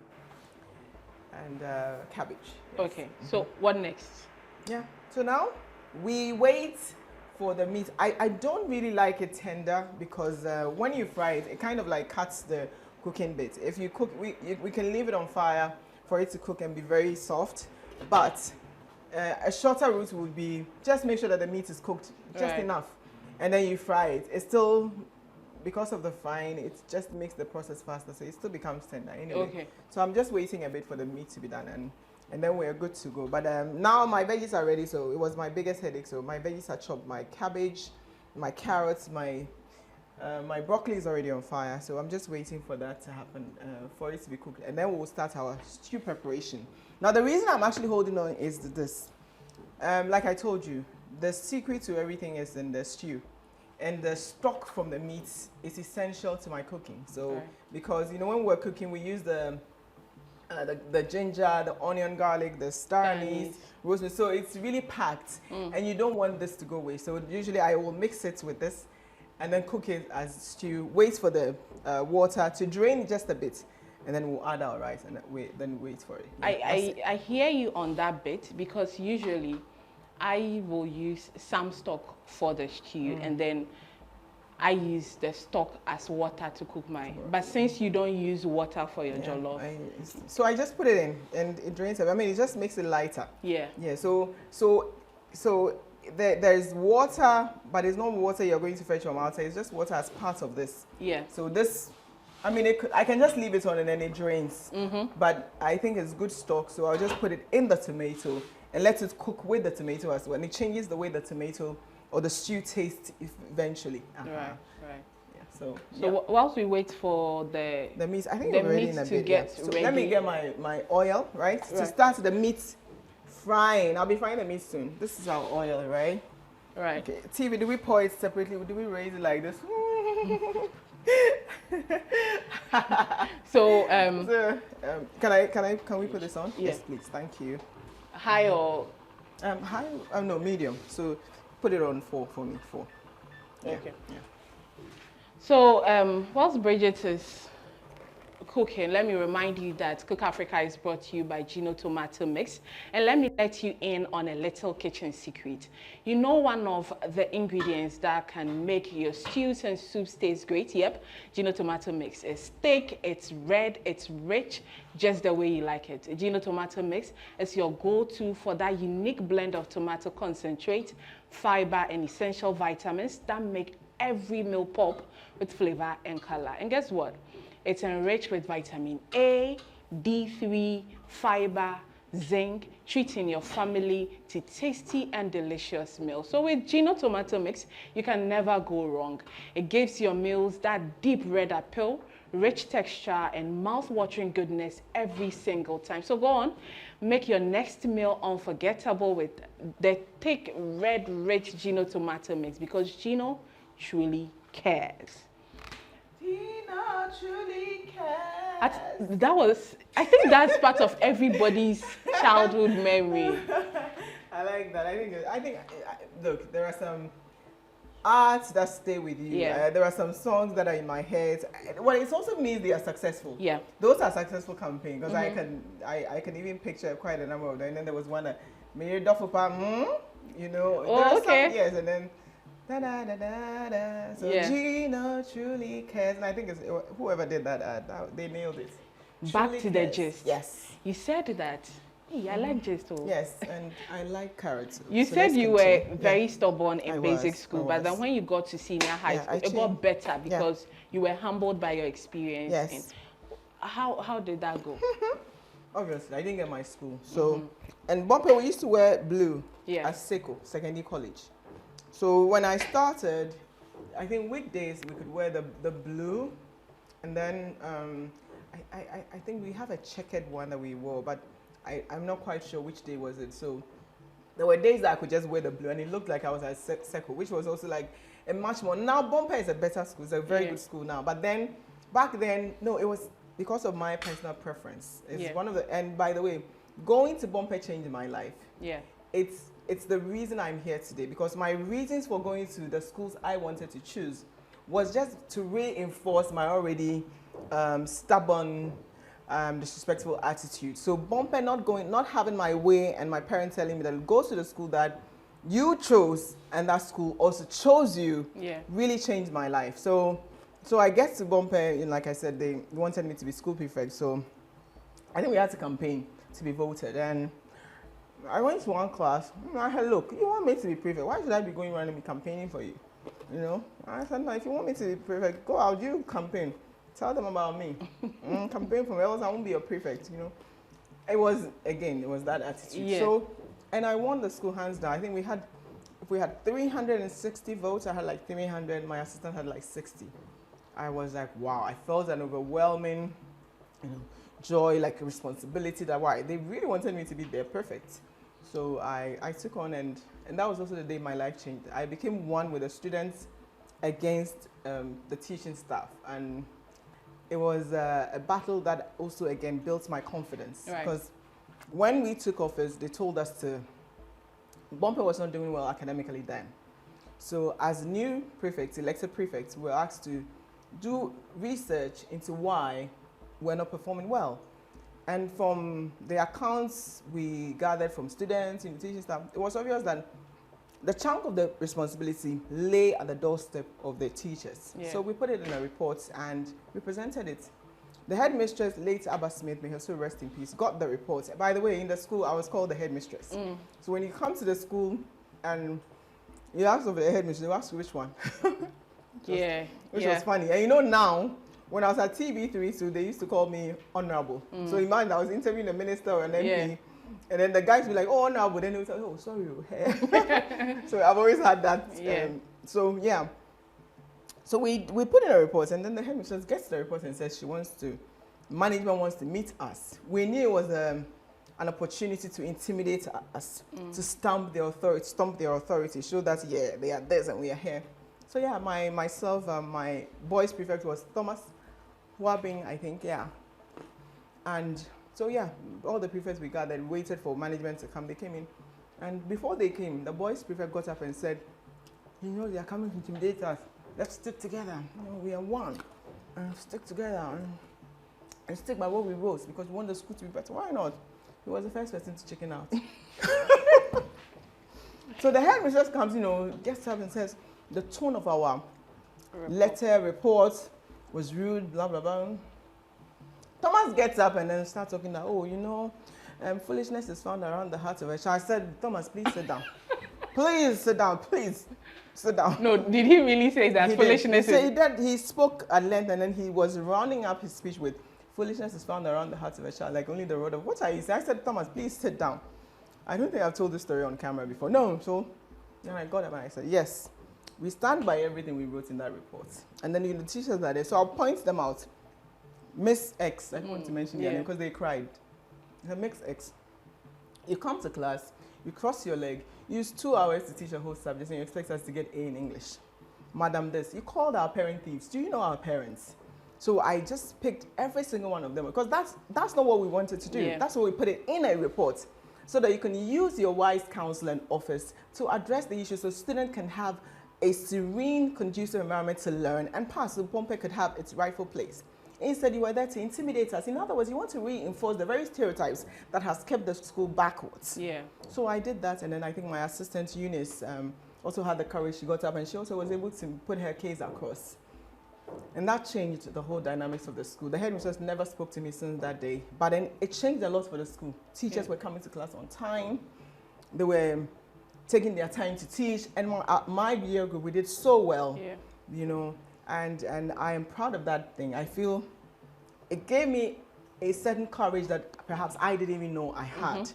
[SPEAKER 2] cabbage. Yes.
[SPEAKER 1] Okay. So what next?
[SPEAKER 2] Yeah. So now we wait for the meat, I don't really like it tender because when you fry it, it kind of like cuts the cooking bit. If you cook, we can leave it on fire for it to cook and be very soft, but a shorter route would be just make sure that the meat is cooked just enough, and then you fry it. It's still, because of the frying, it just makes the process faster, so it still becomes tender anyway.
[SPEAKER 1] Okay.
[SPEAKER 2] So I'm just waiting a bit for the meat to be done, and then we're good to go. But now my veggies are ready, so it was my biggest headache. So my veggies are chopped, my cabbage, my carrots, my broccoli is already on fire. So I'm just waiting for that to happen, for it to be cooked. And then we'll start our stew preparation. Now the reason I'm actually holding on is this. Like I told you, the secret to everything is in the stew. And the stock from the meat is essential to my cooking. So because, you know, when we're cooking, we use the ginger, the onion, garlic, the star anise, rosemary. So it's really packed, and you don't want this to go waste. So usually I will mix it with this, and then cook it as stew. Wait for the water to drain just a bit, and then we'll add our rice and then wait for it. Yeah,
[SPEAKER 1] I hear you on that bit, because usually I will use some stock for the stew, and then I use the stock as water to cook mine. But since you don't use water for your jollof,
[SPEAKER 2] so I just put it in, and it drains it. I mean, it just makes it lighter.
[SPEAKER 1] Yeah.
[SPEAKER 2] Yeah. So there's water, but it's not water you're going to fetch from outside. It's just water as part of this.
[SPEAKER 1] Yeah.
[SPEAKER 2] So this, I mean, I can just leave it on and then it drains. But I think it's good stock, so I'll just put it in the tomato and let it cook with the tomato as well. And it changes the way the tomato or the stew tastes eventually.
[SPEAKER 1] Right.
[SPEAKER 2] Yeah. So
[SPEAKER 1] whilst we wait for the
[SPEAKER 2] meat, I think
[SPEAKER 1] the
[SPEAKER 2] we're ready
[SPEAKER 1] meat
[SPEAKER 2] in a
[SPEAKER 1] to
[SPEAKER 2] bit.
[SPEAKER 1] get
[SPEAKER 2] So
[SPEAKER 1] ready.
[SPEAKER 2] let me get my oil, right? To start the meat frying. I'll be frying the meat soon. This is our oil, right?
[SPEAKER 1] Right.
[SPEAKER 2] Okay. TV, do we pour it separately? Do we raise it like this?
[SPEAKER 1] So
[SPEAKER 2] can we put this on?
[SPEAKER 1] Yeah.
[SPEAKER 2] Yes, please. Thank you.
[SPEAKER 1] High or
[SPEAKER 2] High? No, medium. So put it on 4 for me. 4. Yeah.
[SPEAKER 1] okay.
[SPEAKER 2] Yeah.
[SPEAKER 1] So whilst Bridget is cooking, let me remind you that Cook Africa is brought to you by Gino Tomato Mix. And let me let you in on a little kitchen secret. You know, one of the ingredients that can make your stews and soups taste great? Yep, Gino Tomato Mix is thick, it's red, it's rich, just the way you like it. Gino Tomato Mix is your go-to for that unique blend of tomato concentrate, fiber, and essential vitamins that make every meal pop with flavor and color. And guess what? It's enriched with vitamin A, D3, fiber, zinc, treating your family to tasty and delicious meals. So with Gino Tomato Mix, you can never go wrong. It gives your meals that deep red appeal, rich texture, and mouth-watering goodness every single time. So go on, make your next meal unforgettable with the thick, red, rich Gino Tomato Mix, because Gino truly cares.
[SPEAKER 2] Gino truly cares.
[SPEAKER 1] I think that's part of everybody's childhood memory.
[SPEAKER 2] I like that. I think. Look, there are some arts that stay with you.
[SPEAKER 1] Yeah.
[SPEAKER 2] There are some songs that are in my head. Well, it also means they are successful.
[SPEAKER 1] Yeah.
[SPEAKER 2] Those are successful campaigns, because I can even picture quite a number of them. And then there was one that Mary Duffelpa, you know.
[SPEAKER 1] Oh,
[SPEAKER 2] there are
[SPEAKER 1] okay.
[SPEAKER 2] Some, yes, and then. Da, da, da, da, da. So
[SPEAKER 1] Yeah.
[SPEAKER 2] Gino truly cares, and I think it's whoever did that ad, they nailed it.
[SPEAKER 1] Back
[SPEAKER 2] Truly
[SPEAKER 1] to the
[SPEAKER 2] cares.
[SPEAKER 1] gist.
[SPEAKER 2] Yes.
[SPEAKER 1] You said that. Hey, I like gist too.
[SPEAKER 2] Yes, and I like carrots.
[SPEAKER 1] You
[SPEAKER 2] So
[SPEAKER 1] said
[SPEAKER 2] let's
[SPEAKER 1] you were
[SPEAKER 2] continue.
[SPEAKER 1] very stubborn in
[SPEAKER 2] I
[SPEAKER 1] basic
[SPEAKER 2] was,
[SPEAKER 1] school,
[SPEAKER 2] I
[SPEAKER 1] but then
[SPEAKER 2] was.
[SPEAKER 1] when you got to senior high
[SPEAKER 2] Yeah,
[SPEAKER 1] school,
[SPEAKER 2] I
[SPEAKER 1] it got
[SPEAKER 2] changed.
[SPEAKER 1] better because you were humbled by your experience.
[SPEAKER 2] Yes.
[SPEAKER 1] And how did that go?
[SPEAKER 2] Obviously, I didn't get my school. So, and Bumper, we used to wear blue
[SPEAKER 1] Yeah.
[SPEAKER 2] at Seco, secondary college. So when I started, I think weekdays we could wear the blue, and then I think we have a checkered one that we wore, but I'm not quite sure which day was it. So there were days that I could just wear the blue, and it looked like I was at Seco, which was also like a much more. Now Bumper is a better school; it's a very good school now. But then, back then, no, it was because of my personal preference. It's one of the. And by the way, going to Bumper changed my life.
[SPEAKER 1] Yeah.
[SPEAKER 2] It's the reason I'm here today, because my reasons for going to the schools I wanted to choose was just to reinforce my already stubborn, disrespectful attitude. So Bumper not having my way, and my parents telling me that go to the school that you chose and that school also chose you
[SPEAKER 1] Yeah.
[SPEAKER 2] really changed my life. So I get to Bompe, and like I said, they wanted me to be school prefect. So I think we had to campaign to be voted. And I went to one class. I said, look, you want me to be prefect? Why should I be going around and be campaigning for you? You know? I said, no, if you want me to be prefect, go out, you campaign. Tell them about me. Campaign for me, else I won't be your prefect, you know? It was that attitude.
[SPEAKER 1] Yeah.
[SPEAKER 2] So, and I won the school hands down. I think if we had 360 votes, I had like 300, my assistant had like 60. I was like, wow, I felt an overwhelming, you know, joy, like a responsibility that why they really wanted me to be their perfect. So I took on, and that was also the day my life changed. I became one with the students against the teaching staff, and it was a battle that also again built my confidence.
[SPEAKER 1] Right.
[SPEAKER 2] Because when we took office, they told us Bompe was not doing well academically then. So as new prefects, elected prefects, we were asked to do research into why we're not performing well. And from the accounts we gathered from students, teaching staff, it was obvious that the chunk of the responsibility lay at the doorstep of the teachers.
[SPEAKER 1] Yeah.
[SPEAKER 2] So we put it in a report and we presented it. The headmistress, late Abba Smith, may her soul rest in peace, got the report. By the way, in the school, I was called the headmistress. So when you come to the school and you ask of the headmistress, you ask which one. Which was funny. And you know now, when I was at TB3, so they used to call me honorable. So imagine I was interviewing a minister or an MP, and then the guys would be like, oh, honorable. Then they would say, oh, sorry. So I've always had that. So we put in a report, and then the headmistress gets the report and says management wants to meet us. We knew it was an opportunity to intimidate us, to stamp their authority, show that, yeah, they are this and we are here. So yeah, my boys prefect was Thomas Wabing, I think, yeah. And so yeah, all the prefects we gathered waited for management to come. They came in, and before they came, the boys prefect got up and said, you know, they are coming to intimidate us. Let's stick together. You know, we are one. Stick together and stick by what we wrote, because we want the school to be better. Why not? He was the first person to chicken out. So the headmistress comes, gets up and says, the tone of our report was rude, blah, blah, blah. Thomas gets up and then starts talking that, foolishness is found around the heart of a child. I said, Thomas, please sit down. Please sit down, please sit down.
[SPEAKER 1] No, did he really say that? Foolishness is...
[SPEAKER 2] He spoke at length, and then he was rounding up his speech with, foolishness is found around the heart of a child, like only the rod of... What are you saying? I said, Thomas, please sit down. I don't think I've told this story on camera before. No, so then I got up and I said, yes, we stand by everything we wrote in that report. And then the teachers are there, so I'll point them out. Miss X, I don't want to mention their name because they cried. Miss X, you come to class, you cross your leg, use 2 hours to teach a whole subject, and you expect us to get A in English. Madam this, you called our parent thieves. Do you know our parents? So I just picked every single one of them, because that's not what we wanted to do. Yeah. That's why we put it in a report, so that you can use your wise counsel and office to address the issue, so students can have a serene, conducive environment to learn and pass, so Bompe could have its rightful place. Instead, you were there to intimidate us. In other words, you want to reinforce the very stereotypes that has kept the school backwards.
[SPEAKER 1] Yeah.
[SPEAKER 2] So I did that, and then I think my assistant Eunice also had the courage. She got up and she also was able to put her case across. And that changed the whole dynamics of the school. The headmistress never spoke to me since that day, but then it changed a lot for the school. Teachers were coming to class on time. They were taking their time to teach, and my year group, we did so well, and I am proud of that thing. I feel it gave me a certain courage that perhaps I didn't even know I had.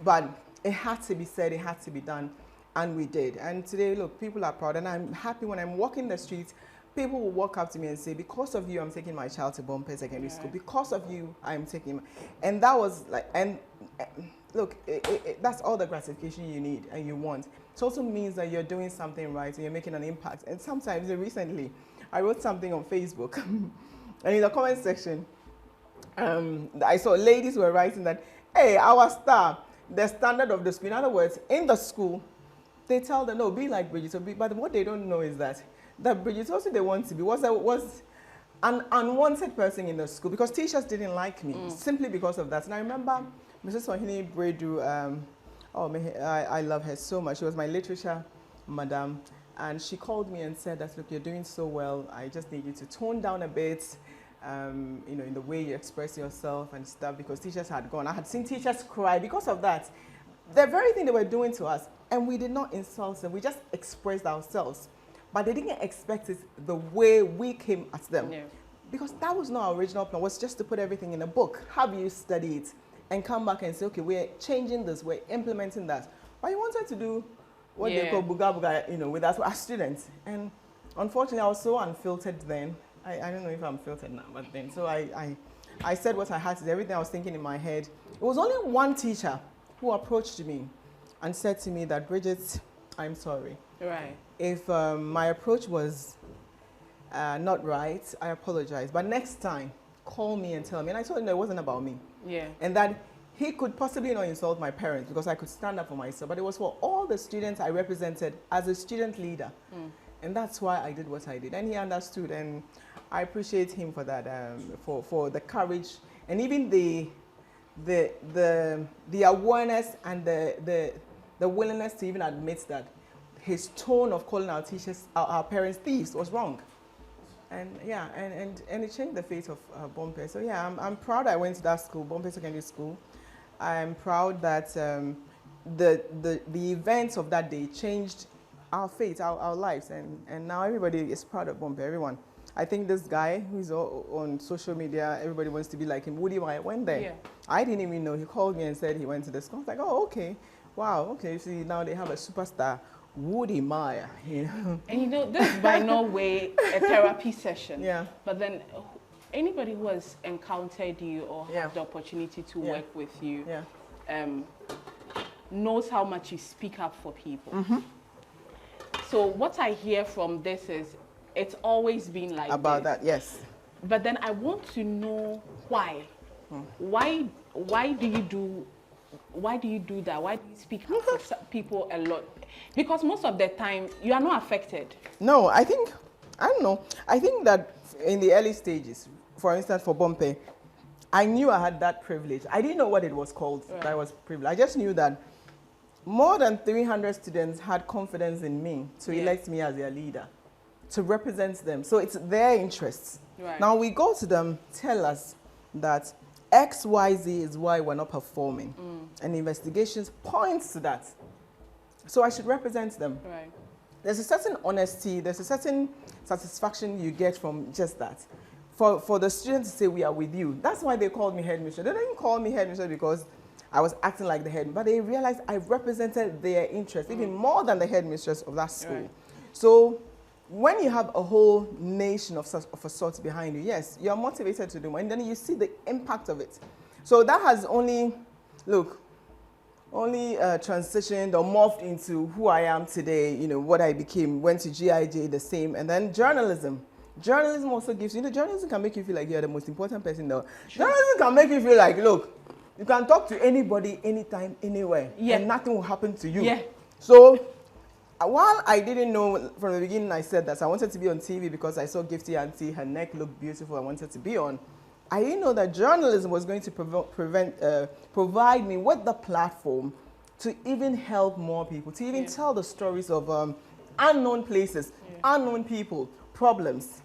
[SPEAKER 2] But it had to be said, it had to be done, and we did. And today, look, people are proud, and I'm happy when I'm walking the streets, people will walk up to me and say, because of you, I'm taking my child to Bompe Secondary School. Because of you, I'm taking and that was like, look, that's all the gratification you need and you want. It also means that you're doing something right and you're making an impact. And sometimes, recently, I wrote something on Facebook, and in the comment section, I saw ladies who were writing that, hey, our star, the standard of the school. In other words, in the school, they tell them, no, be like Bridget. But what they don't know is that Bridget also they want to be was an unwanted person in the school, because teachers didn't like me simply because of that. And I remember Mrs. Ohini Bredu, Oh, I love her so much. She was my literature madam. And she called me and said that, look, you're doing so well. I just need you to tone down a bit, you know, in the way you express yourself and stuff, because teachers had gone. I had seen teachers cry because of that. The very thing they were doing to us, and we did not insult them. We just expressed ourselves. But they didn't expect it the way we came at them. Yeah. Because that was not our original plan. It was just to put everything in a book, have you study it, and come back and say, okay, we're changing this, we're implementing that. But you wanted to do what they call buga buga, you know, with us as students. And unfortunately, I was so unfiltered then. I don't know if I'm filtered now, but then. So I said what I had to say, everything I was thinking in my head. It was only one teacher who approached me and said to me that, Bridget, I'm sorry.
[SPEAKER 1] Right.
[SPEAKER 2] If my approach was not right, I apologize. But next time, call me and tell me. And I told him that it wasn't about me. Yeah. And that he could possibly not insult my parents because I could stand up for myself, but it was for all the students I represented as a student leader. And that's why I did what I did. And he understood, and I appreciate him for that, for the courage and even the awareness and the willingness to even admit that his tone of calling our teachers, our parents thieves was wrong. And yeah, and it changed the fate of Bompe. So yeah, I'm proud I went to that school, Bompe Secondary School. I'm proud that the events of that day changed our fate, our lives, and now everybody is proud of Bompe, everyone. I think this guy who's on social media, everybody wants to be like him. Woody Meyer went there. Yeah. I didn't even know. He called me and said he went to the school. I was like, oh, okay. Wow, okay. See, now they have a superstar, Woody Meyer. You know?
[SPEAKER 1] And you know, this is by no way a therapy session. Yeah. But then anybody who has encountered you or had the opportunity to work with you knows how much you speak up for people. So what I hear from this is it's always been like
[SPEAKER 2] about
[SPEAKER 1] this.
[SPEAKER 2] That, yes.
[SPEAKER 1] But then I want to know why. Why do you do that? Why do you speak up for people a lot? Because most of the time you are not affected.
[SPEAKER 2] No, I don't know. I think that in the early stages, for instance, for Bompe, I knew I had that privilege. I didn't know what it was called. Right. That was privilege. I just knew that more than 300 students had confidence in me to elect me as their leader, to represent them. So it's their interests. Right. Now we go to them, tell us that X, Y, Z is why we're not performing. And investigations points to that. So I should represent them. Right. There's a certain honesty, there's a certain satisfaction you get from just that. For the students to say, we are with you. That's why they called me headmistress. They didn't call me headmistress because I was acting like the head, but they realized I represented their interests, even more than the headmistress of that school. Right. So when you have a whole nation of a sort behind you, yes, you're motivated to do more, and then you see the impact of it. So that has only transitioned or morphed into who I am today, you know, what I became, went to GIJ, the same, and then journalism. Journalism also gives you, journalism can make you feel like you're the most important person in the world. Sure. Journalism can make you feel like, look, you can talk to anybody, anytime, anywhere, and nothing will happen to you. Yeah. So while I didn't know from the beginning, I said that I wanted to be on TV because I saw Gifty Auntie, her neck looked beautiful, I wanted to be on. I didn't know that journalism was going to provide me with the platform to even help more people, to even tell the stories of unknown places, unknown people, problems.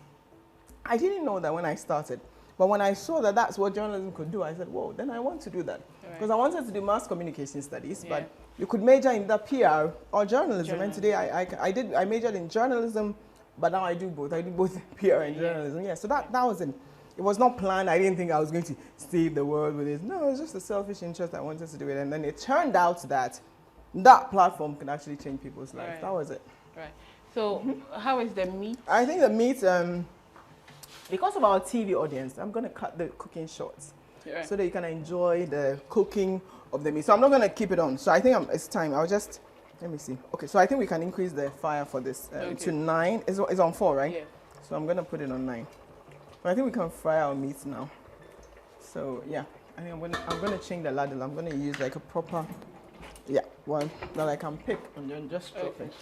[SPEAKER 2] I didn't know that when I started. But when I saw that that's what journalism could do, I said, whoa, then I want to do that. Because I wanted to do mass communication studies, but you could major in the PR or journalism. And today I majored in journalism, but now I do both. I do both PR and journalism. Yeah, so that was it. It was not planned. I didn't think I was going to save the world with it. No, it was just a selfish interest. I wanted to do it. And then it turned out that that platform can actually change people's lives. That was it.
[SPEAKER 1] Right. So how is the meat?
[SPEAKER 2] I think the meat, because of our TV audience, I'm going to cut the cooking short so that you can enjoy the cooking of the meat. So I'm not going to keep it on. So I think it's time. I'll just, let me see. Okay, so I think we can increase the fire for this to 9. It's on 4, right? Yeah. So I'm going to put it on 9. But I think we can fry our meat now. So yeah, I think I'm going to change the ladle. I'm going to use like a proper, one that I can pick and then just drop it.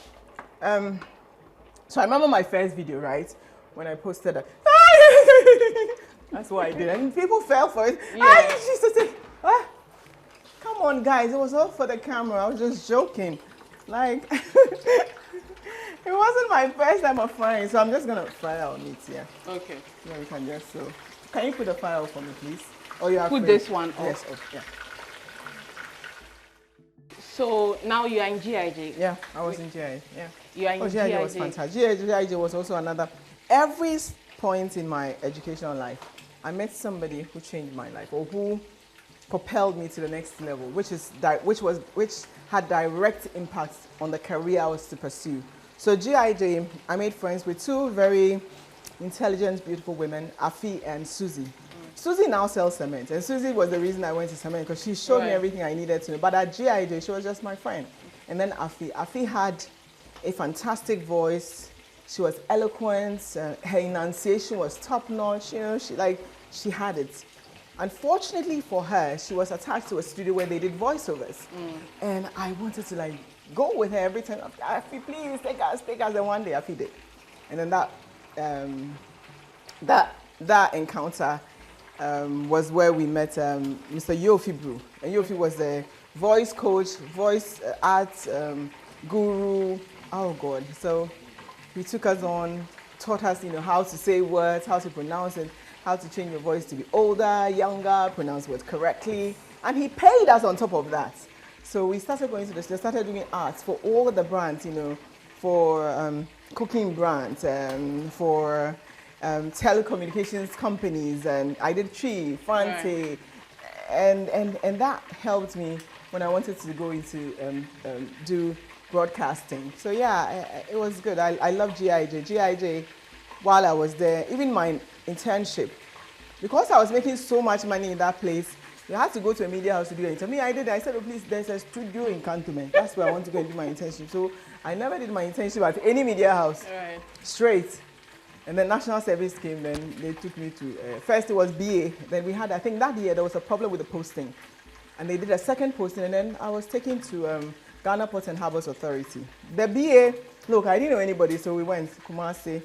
[SPEAKER 2] So I remember my first video, right? When I posted that. That's what I did. And people fell for it. Yeah. She used to say, come come on, guys. It was all for the camera. I was just joking. Like, it wasn't my first time of frying, so I'm just gonna fry our meat here.
[SPEAKER 1] Okay.
[SPEAKER 2] Yeah, we can just so. Can you put the fire off for me, please? Oh, you have
[SPEAKER 1] put this one off.
[SPEAKER 2] Yes, off. Yeah.
[SPEAKER 1] So now you are in GIJ.
[SPEAKER 2] Yeah, I was in GIJ. Yeah.
[SPEAKER 1] You are in GIJ.
[SPEAKER 2] GIJ was fantastic. GIJ was also another. Every point in my educational life, I met somebody who changed my life or who propelled me to the next level, which had direct impact on the career I was to pursue. So GIJ, I made friends with two very intelligent, beautiful women, Afi and Susie. Susie now sells cement, and Susie was the reason I went to cement because she showed me everything I needed to know. But at GIJ, she was just my friend. And then Afi had a fantastic voice. She was eloquent. Her enunciation was top notch. You know, she had it. Unfortunately for her, she was attached to a studio where they did voiceovers, and I wanted to like go with her every time. Afi, please take us. And one day Afi did, and then that encounter. Was where we met Mr. Yofi Brew. And Yofi was the voice coach, voice arts guru. Oh God! So he took us on, taught us, how to say words, how to pronounce it, how to change your voice to be older, younger, pronounce words correctly, and he paid us on top of that. So we started going to the store, started doing arts for all the brands, for cooking brands, for telecommunications companies, and I did Fante, and that helped me when I wanted to go into do broadcasting. So yeah, it was good. I love GIJ. GIJ, while I was there, even my internship, because I was making so much money in that place, you had to go to a media house to do it. To me, I did. I said, oh please, there's a studio in Cantonment. That's where I want to go and do my internship. So I never did my internship at any media house.
[SPEAKER 1] Right.
[SPEAKER 2] Straight. And then national service came, then they took me to, first it was BA, then we had, I think that year there was a problem with the posting. And they did a second posting, and then I was taken to Ghana Ports and Harbours Authority. The BA, look, I didn't know anybody, so we went to Kumasi,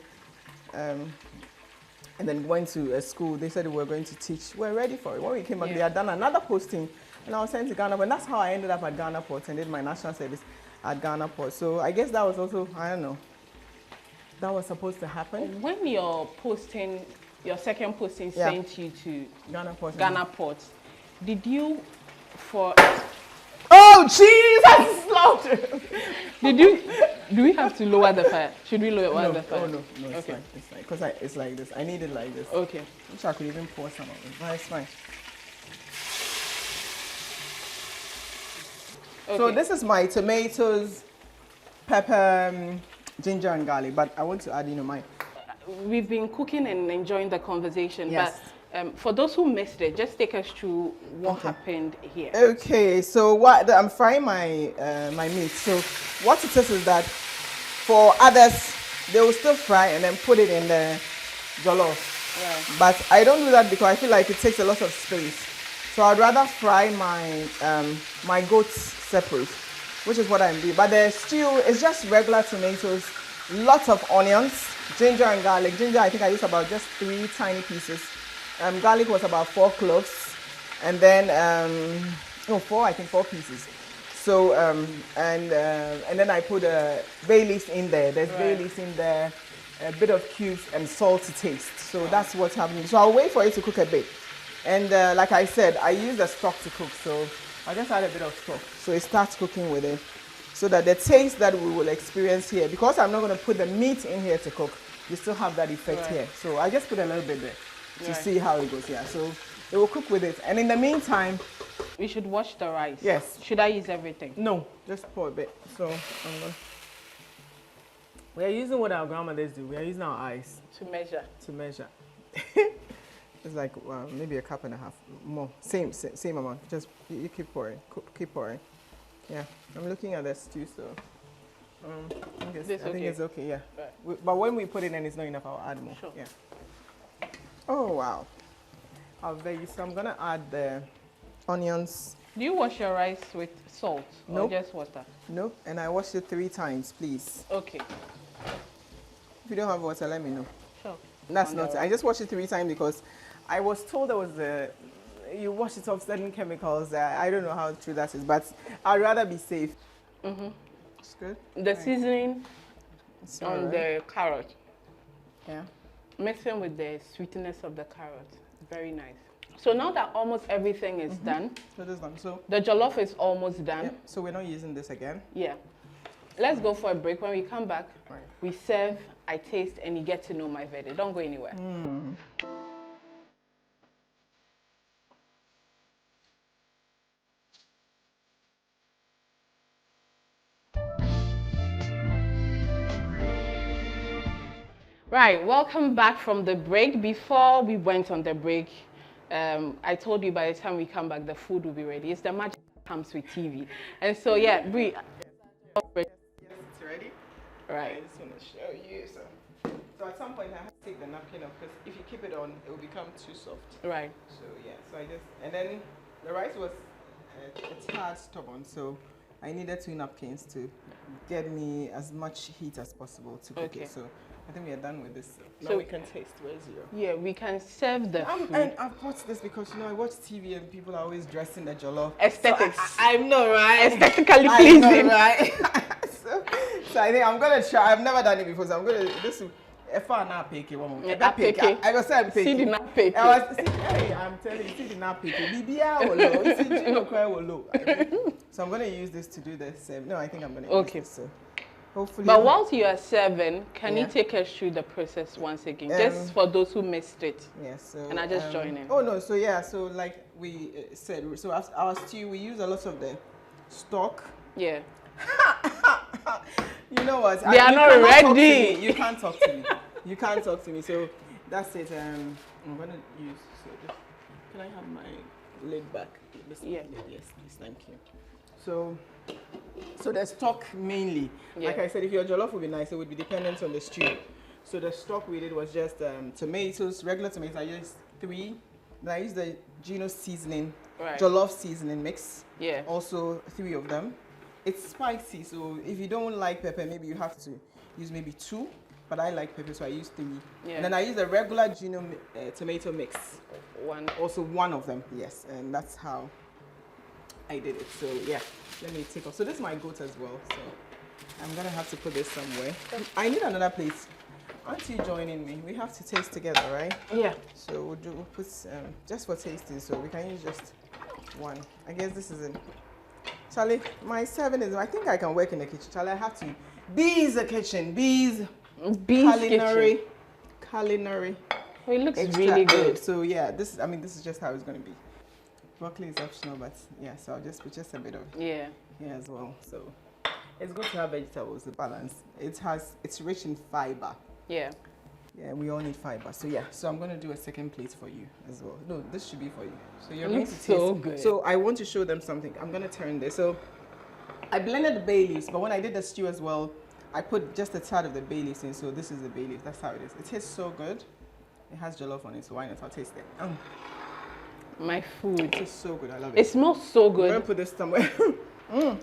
[SPEAKER 2] and then went to a school. They said we were going to teach. We're ready for it. When we came back, they had done another posting, and I was sent to Ghana, and that's how I ended up at Ghana Ports and did my national service at Ghana Ports. So I guess that was also, I don't know, that was supposed to happen.
[SPEAKER 1] When your second posting sent you to Ghana Ports, did you,
[SPEAKER 2] oh Jesus, Lord!
[SPEAKER 1] do we have to lower the fire? Should we lower the fire?
[SPEAKER 2] Oh no, it's
[SPEAKER 1] okay.
[SPEAKER 2] fine. It's fine, because it's like this. I need it like this.
[SPEAKER 1] Okay.
[SPEAKER 2] I wish I could even pour some of it, but it's fine. Okay. So this is my tomatoes, pepper, ginger and garlic, but I want to add,
[SPEAKER 1] We've been cooking and enjoying the conversation,
[SPEAKER 2] yes.
[SPEAKER 1] But for those who missed it, just take us through what happened here.
[SPEAKER 2] Okay, so I'm frying my my meat. So what it is that for others, they will still fry and then put it in the jollof. Yeah. But I don't do that because I feel like it takes a lot of space. So I'd rather fry my my goats separate, which is what I'm doing. But the stew is just regular tomatoes, lots of onions, ginger and garlic. Ginger, I think I used about just 3 tiny pieces. Garlic was about 4 cloves, and then 4 pieces. So and then I put bay leaves in there. There's bay leaves in there, a bit of cubes and salt to taste. So that's what's happening. So I'll wait for it to cook a bit. And like I said, I use the stock to cook. So I just add a bit of stock. So it starts cooking with it, so that the taste that we will experience here, because I'm not going to put the meat in here to cook, you still have that effect here. So I just put a little bit there to see how it goes. Yeah. So it will cook with it. And in the meantime,
[SPEAKER 1] we should wash the rice.
[SPEAKER 2] Yes.
[SPEAKER 1] Should I use everything?
[SPEAKER 2] No, just pour a bit. So we are using what our grandmothers do. We are using our eyes
[SPEAKER 1] to measure.
[SPEAKER 2] To measure. It's like maybe a cup and a half more. Same amount. Just you keep pouring. Keep pouring. Yeah. I'm looking at the stew, so I think it's okay. Yeah. Right. But when we put it in, it's not enough. I'll add more.
[SPEAKER 1] Sure.
[SPEAKER 2] Yeah. Oh wow. I'll beg you. So I'm gonna add the onions.
[SPEAKER 1] Do you wash your rice with salt or just water?
[SPEAKER 2] Nope. And I wash it 3 times, please.
[SPEAKER 1] Okay.
[SPEAKER 2] If you don't have water, let me know.
[SPEAKER 1] Sure.
[SPEAKER 2] That's not it. I just wash it 3 times because I was told there was you wash it off certain chemicals. I don't know how true that is, but I'd rather be safe. It's good.
[SPEAKER 1] The seasoning
[SPEAKER 2] It's
[SPEAKER 1] on the carrot,
[SPEAKER 2] Yeah.
[SPEAKER 1] mixing with the sweetness of the carrot, very nice. So now that almost everything is done,
[SPEAKER 2] So this one. So
[SPEAKER 1] the jollof is almost done.
[SPEAKER 2] yeah. So we're not using this again.
[SPEAKER 1] Yeah. Let's go for a break. When we come back,
[SPEAKER 2] Right.
[SPEAKER 1] we serve, I taste, and you get to know my verdict. Don't go anywhere. Right, welcome back from the break. Before we went on the break, I told you by the time we come back, the food will be ready. It's the magic that comes with TV. And so, yeah, Brie.
[SPEAKER 2] Yes, it's ready. I
[SPEAKER 1] Right.
[SPEAKER 2] just want to show you. So at some point I have to take the napkin off because if you keep it on, it will become too soft.
[SPEAKER 1] Right.
[SPEAKER 2] So yeah, so I just, and then the rice was a tad stubborn, so I needed 2 napkins to get me as much heat as possible to cook
[SPEAKER 1] Okay.
[SPEAKER 2] it. So I think we are done with this. Now
[SPEAKER 1] So-
[SPEAKER 2] we can taste. Where's your?
[SPEAKER 1] Yeah, we can serve the food.
[SPEAKER 2] And I've watched this because I watch TV and people are always dressing the jollof.
[SPEAKER 1] Aesthetics.
[SPEAKER 2] So I know, right?
[SPEAKER 1] Aesthetically
[SPEAKER 2] I
[SPEAKER 1] pleasing.
[SPEAKER 2] know, right? so I think I'm gonna try. I've never done it before, so I'm gonna this. If I not pick it, one more.
[SPEAKER 1] Yeah, pick it.
[SPEAKER 2] I was saying pick
[SPEAKER 1] See
[SPEAKER 2] it.
[SPEAKER 1] the not pick
[SPEAKER 2] I was hey, I'm telling you, see the not pick it. BBI will low. You see Gino Cry will low. So I'm gonna use this to do this. No, I think I'm gonna
[SPEAKER 1] Okay.
[SPEAKER 2] use this. So hopefully.
[SPEAKER 1] But whilst you are serving, can you
[SPEAKER 2] Yeah.
[SPEAKER 1] take us through the process once again? Just for those who missed it.
[SPEAKER 2] Yeah, so,
[SPEAKER 1] And I just join in.
[SPEAKER 2] Oh no, so yeah, so like we said, so our stew, we use a lot of the stock.
[SPEAKER 1] Yeah.
[SPEAKER 2] You know what?
[SPEAKER 1] They are
[SPEAKER 2] you
[SPEAKER 1] not
[SPEAKER 2] cannot talk to
[SPEAKER 1] ready.
[SPEAKER 2] me. You can't talk to me. You can't talk to me. So that's it. I'm gonna use. So just, can I have my lid back?
[SPEAKER 1] Yeah.
[SPEAKER 2] Yes, please. Thank you. So the stock mainly.
[SPEAKER 1] Yeah.
[SPEAKER 2] Like I said, if your jollof would be nice, it would be dependent on the stew. So the stock we did was just tomatoes, regular tomatoes. I used 3. Then I used the Gino seasoning,
[SPEAKER 1] Right.
[SPEAKER 2] jollof seasoning mix.
[SPEAKER 1] Yeah.
[SPEAKER 2] Also 3 of them. It's spicy, so if you don't like pepper, maybe you have to use maybe 2. But I like pepper, so I use 3.
[SPEAKER 1] Yeah.
[SPEAKER 2] And then I use the regular Gino tomato mix.
[SPEAKER 1] One.
[SPEAKER 2] Also 1 of them, yes. And that's how I did it. So yeah, let me take off. So this is my goat as well. So I'm gonna have to put this somewhere. I need another plate. Aren't you joining me? We have to taste together, right?
[SPEAKER 1] Yeah.
[SPEAKER 2] So we'll put just for tasting. So we can use just 1. I guess this is it. Charlie, my 7 is. I think I can work in the kitchen. Charlie, I have to. Bees the kitchen. Bees.
[SPEAKER 1] Beef
[SPEAKER 2] Culinary.
[SPEAKER 1] kitchen.
[SPEAKER 2] Culinary.
[SPEAKER 1] Oh, it looks
[SPEAKER 2] Extra
[SPEAKER 1] really good.
[SPEAKER 2] So yeah, this is just how it's gonna be. Broccoli is optional, but yeah, so I'll just put just a bit of
[SPEAKER 1] Yeah.
[SPEAKER 2] here as well. So it's good to have vegetables, the balance. It's rich in fiber.
[SPEAKER 1] Yeah.
[SPEAKER 2] Yeah, we all need fiber. So yeah, so I'm gonna do a second plate for you as well. No, this should be for you. So you're
[SPEAKER 1] It
[SPEAKER 2] going
[SPEAKER 1] looks
[SPEAKER 2] to taste.
[SPEAKER 1] so good.
[SPEAKER 2] So I want to show them something. I'm gonna turn this. So I blended the bay leaves, but when I did the stew as well, I put just a tad of the bay leaves in. So this is the bay leaf. That's how it is. It tastes so good. It has jollof on it, so why not? I'll taste it.
[SPEAKER 1] My
[SPEAKER 2] It
[SPEAKER 1] food.
[SPEAKER 2] tastes so good. I love
[SPEAKER 1] It
[SPEAKER 2] it.
[SPEAKER 1] smells so
[SPEAKER 2] I'm gonna
[SPEAKER 1] good.
[SPEAKER 2] put this somewhere.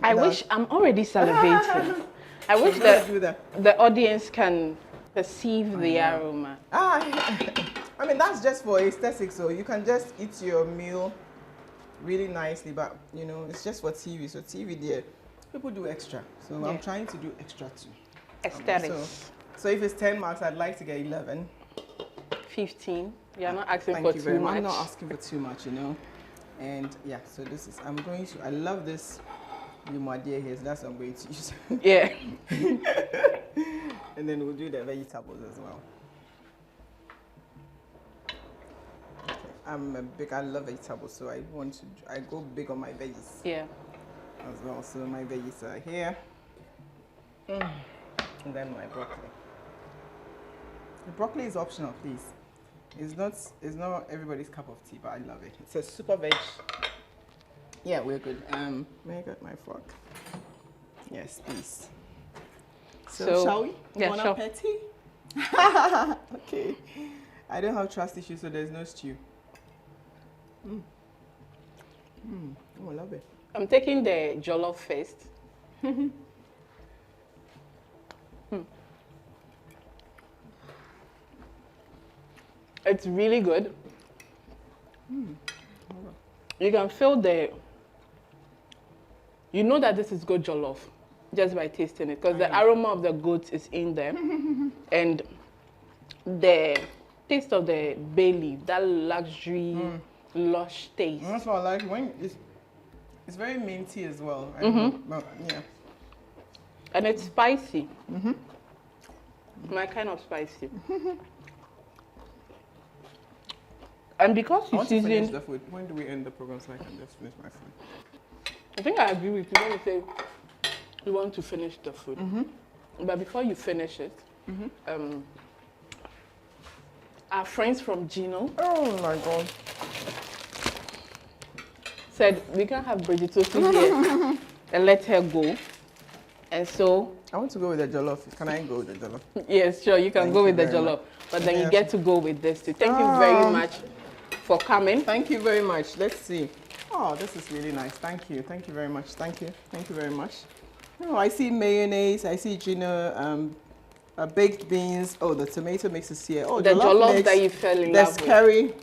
[SPEAKER 1] I
[SPEAKER 2] No.
[SPEAKER 1] wish I'm already salivating. I wish
[SPEAKER 2] I'm gonna do
[SPEAKER 1] that
[SPEAKER 2] that.
[SPEAKER 1] the audience can perceive the aroma.
[SPEAKER 2] I mean that's just for aesthetics. So you can just eat your meal really nicely, but you know it's just for TV. So TV there, people do extra. So I'm
[SPEAKER 1] Yeah.
[SPEAKER 2] trying to do extra too.
[SPEAKER 1] Aesthetics.
[SPEAKER 2] So if it's 10 marks, I'd like to get 11.
[SPEAKER 1] 15. You're not asking
[SPEAKER 2] Thank
[SPEAKER 1] for
[SPEAKER 2] you very
[SPEAKER 1] too
[SPEAKER 2] much.
[SPEAKER 1] much.
[SPEAKER 2] I'm not asking for too much, you know. And yeah, so this is, I love this Yumadia here, so that's what I'm going to use.
[SPEAKER 1] Yeah.
[SPEAKER 2] And then we'll do the vegetables as well. Okay. I love vegetables, so I go big on my veggies
[SPEAKER 1] Yeah.
[SPEAKER 2] as well. So my veggies are here. And then my broccoli. The broccoli is optional, please. It's not everybody's cup of tea, but I love it. It's a super veg. Yeah, we're good. May I get my fork? Yes, please. So shall we?
[SPEAKER 1] Yeah,
[SPEAKER 2] Bon
[SPEAKER 1] sure.
[SPEAKER 2] appetit. Okay. I don't have trust issues, so there's no stew. Oh, I love it.
[SPEAKER 1] I'm taking the jollof first. It's really good. You can feel you know that this is good jollof just by tasting it, because the aroma of the goat is in there. And the taste of the bay leaf, that luxury, lush taste.
[SPEAKER 2] That's what I like. When it's very minty as well. Yeah.
[SPEAKER 1] And it's spicy. My kind of spicy. And because
[SPEAKER 2] I
[SPEAKER 1] you
[SPEAKER 2] want to finish
[SPEAKER 1] seasoned,
[SPEAKER 2] the food. When do we end the program so I can just finish my food?
[SPEAKER 1] I think I agree with you when you say you want to finish the food. But before you finish it, our friends from Gino
[SPEAKER 2] Oh my god.
[SPEAKER 1] said we can have Bridget Otoo here and let her go. And so,
[SPEAKER 2] I want to go with the jollof. Can I go with the jollof?
[SPEAKER 1] yes, sure, you can
[SPEAKER 2] Thank
[SPEAKER 1] go
[SPEAKER 2] you
[SPEAKER 1] with the
[SPEAKER 2] very
[SPEAKER 1] jollof, but then you
[SPEAKER 2] Yes.
[SPEAKER 1] get to go with this too. Thank you very much for coming.
[SPEAKER 2] Thank you very much. Let's see. Oh, this is really nice. Thank you. Thank you very much. Thank you. Thank you very much. Oh, I see mayonnaise. I see Gina, baked beans. Oh, the tomato mix is here. Oh,
[SPEAKER 1] The jollof
[SPEAKER 2] mix.
[SPEAKER 1] that you fell in
[SPEAKER 2] There's
[SPEAKER 1] love with.
[SPEAKER 2] curry.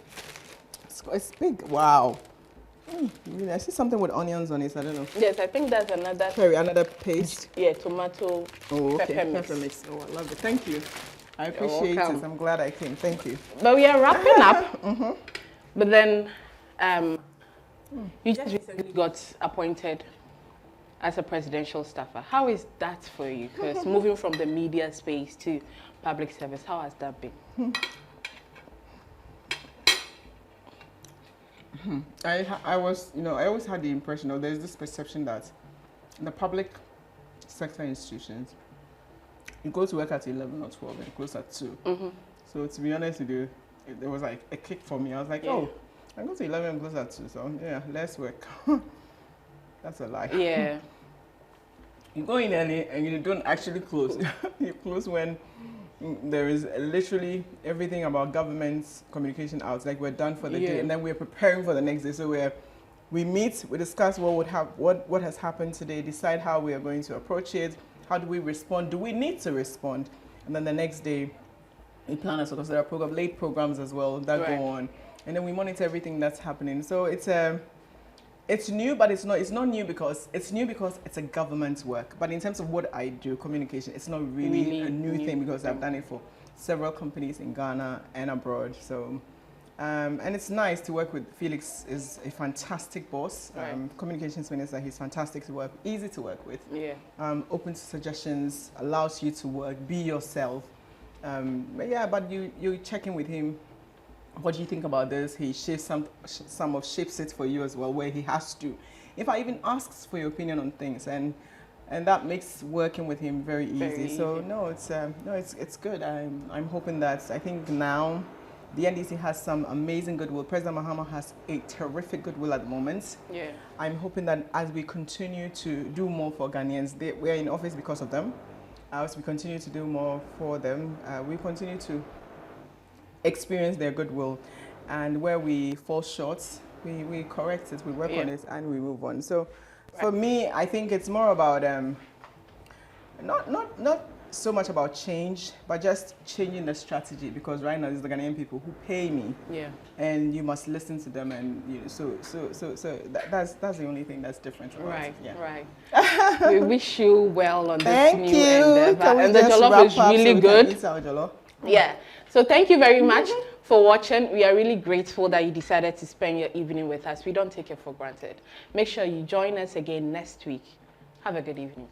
[SPEAKER 2] It's big. Wow. Really, I see something with onions on it. I don't know.
[SPEAKER 1] Yes, I think that's another,
[SPEAKER 2] Curry, another paste.
[SPEAKER 1] yeah, tomato
[SPEAKER 2] Oh, okay.
[SPEAKER 1] pepper mix.
[SPEAKER 2] Pepper mix. Oh, I love it. Thank you. I appreciate
[SPEAKER 1] welcome.
[SPEAKER 2] it. I'm glad I came. Thank you.
[SPEAKER 1] But we are wrapping up. But then you just recently got appointed as a presidential staffer. How is that for you? Because moving from the media space to public service, how has that been?
[SPEAKER 2] I was, I always had the impression, or there's this perception that in the public sector institutions, you go to work at 11 or 12 and close at 2. So to be honest with you, it was like a kick for me. I was like, oh, I go to 11 and close at 2, so yeah, less work. That's a lie.
[SPEAKER 1] Yeah.
[SPEAKER 2] You go in early and you don't actually close. You close when there is literally everything about government's communication out. Like we're done for the day, and then we're preparing for the next day. So we meet, we discuss what has happened today, decide how we are going to approach it, how do we respond, do we need to respond, and then the next day we plan a sort of there are late programs as well that go on, and then we monitor everything that's happening. So it's new, but it's not new because it's a government work. But in terms of what I do, communication, it's not really a new thing because I've done it for several companies in Ghana and abroad. So, and it's nice to work with. Felix is a fantastic boss, communications minister. He's fantastic to work, easy to work with.
[SPEAKER 1] Yeah.
[SPEAKER 2] Open to suggestions, allows you to work, be yourself. But you check in with him. What do you think about this? He shapes shapes it for you as well, where he has to. If I even asks for your opinion on things, and that makes working with him very easy. So it's good. I'm hoping that I think now the NDC has some amazing goodwill. President Mahama has a terrific goodwill at the moment.
[SPEAKER 1] Yeah.
[SPEAKER 2] I'm hoping that as we continue to do more for Ghanaians, we're in office because of them. As we continue to do more for them, we continue to experience their goodwill, and where we fall short, we correct it, we work on it, and we move on. So for me, I think it's more about not so much about change, but just changing the strategy, because right now it's the Ghanaian people who pay me, and you must listen to them, and that's the only thing that's different about it.
[SPEAKER 1] Right. We wish you well on this
[SPEAKER 2] Thank
[SPEAKER 1] new
[SPEAKER 2] you.
[SPEAKER 1] endeavor, and the jollof is really good.
[SPEAKER 2] Eat our jollof.
[SPEAKER 1] Yeah. So thank you very much for watching. We are really grateful that you decided to spend your evening with us. We don't take it for granted. Make sure you join us again next week. Have a good evening.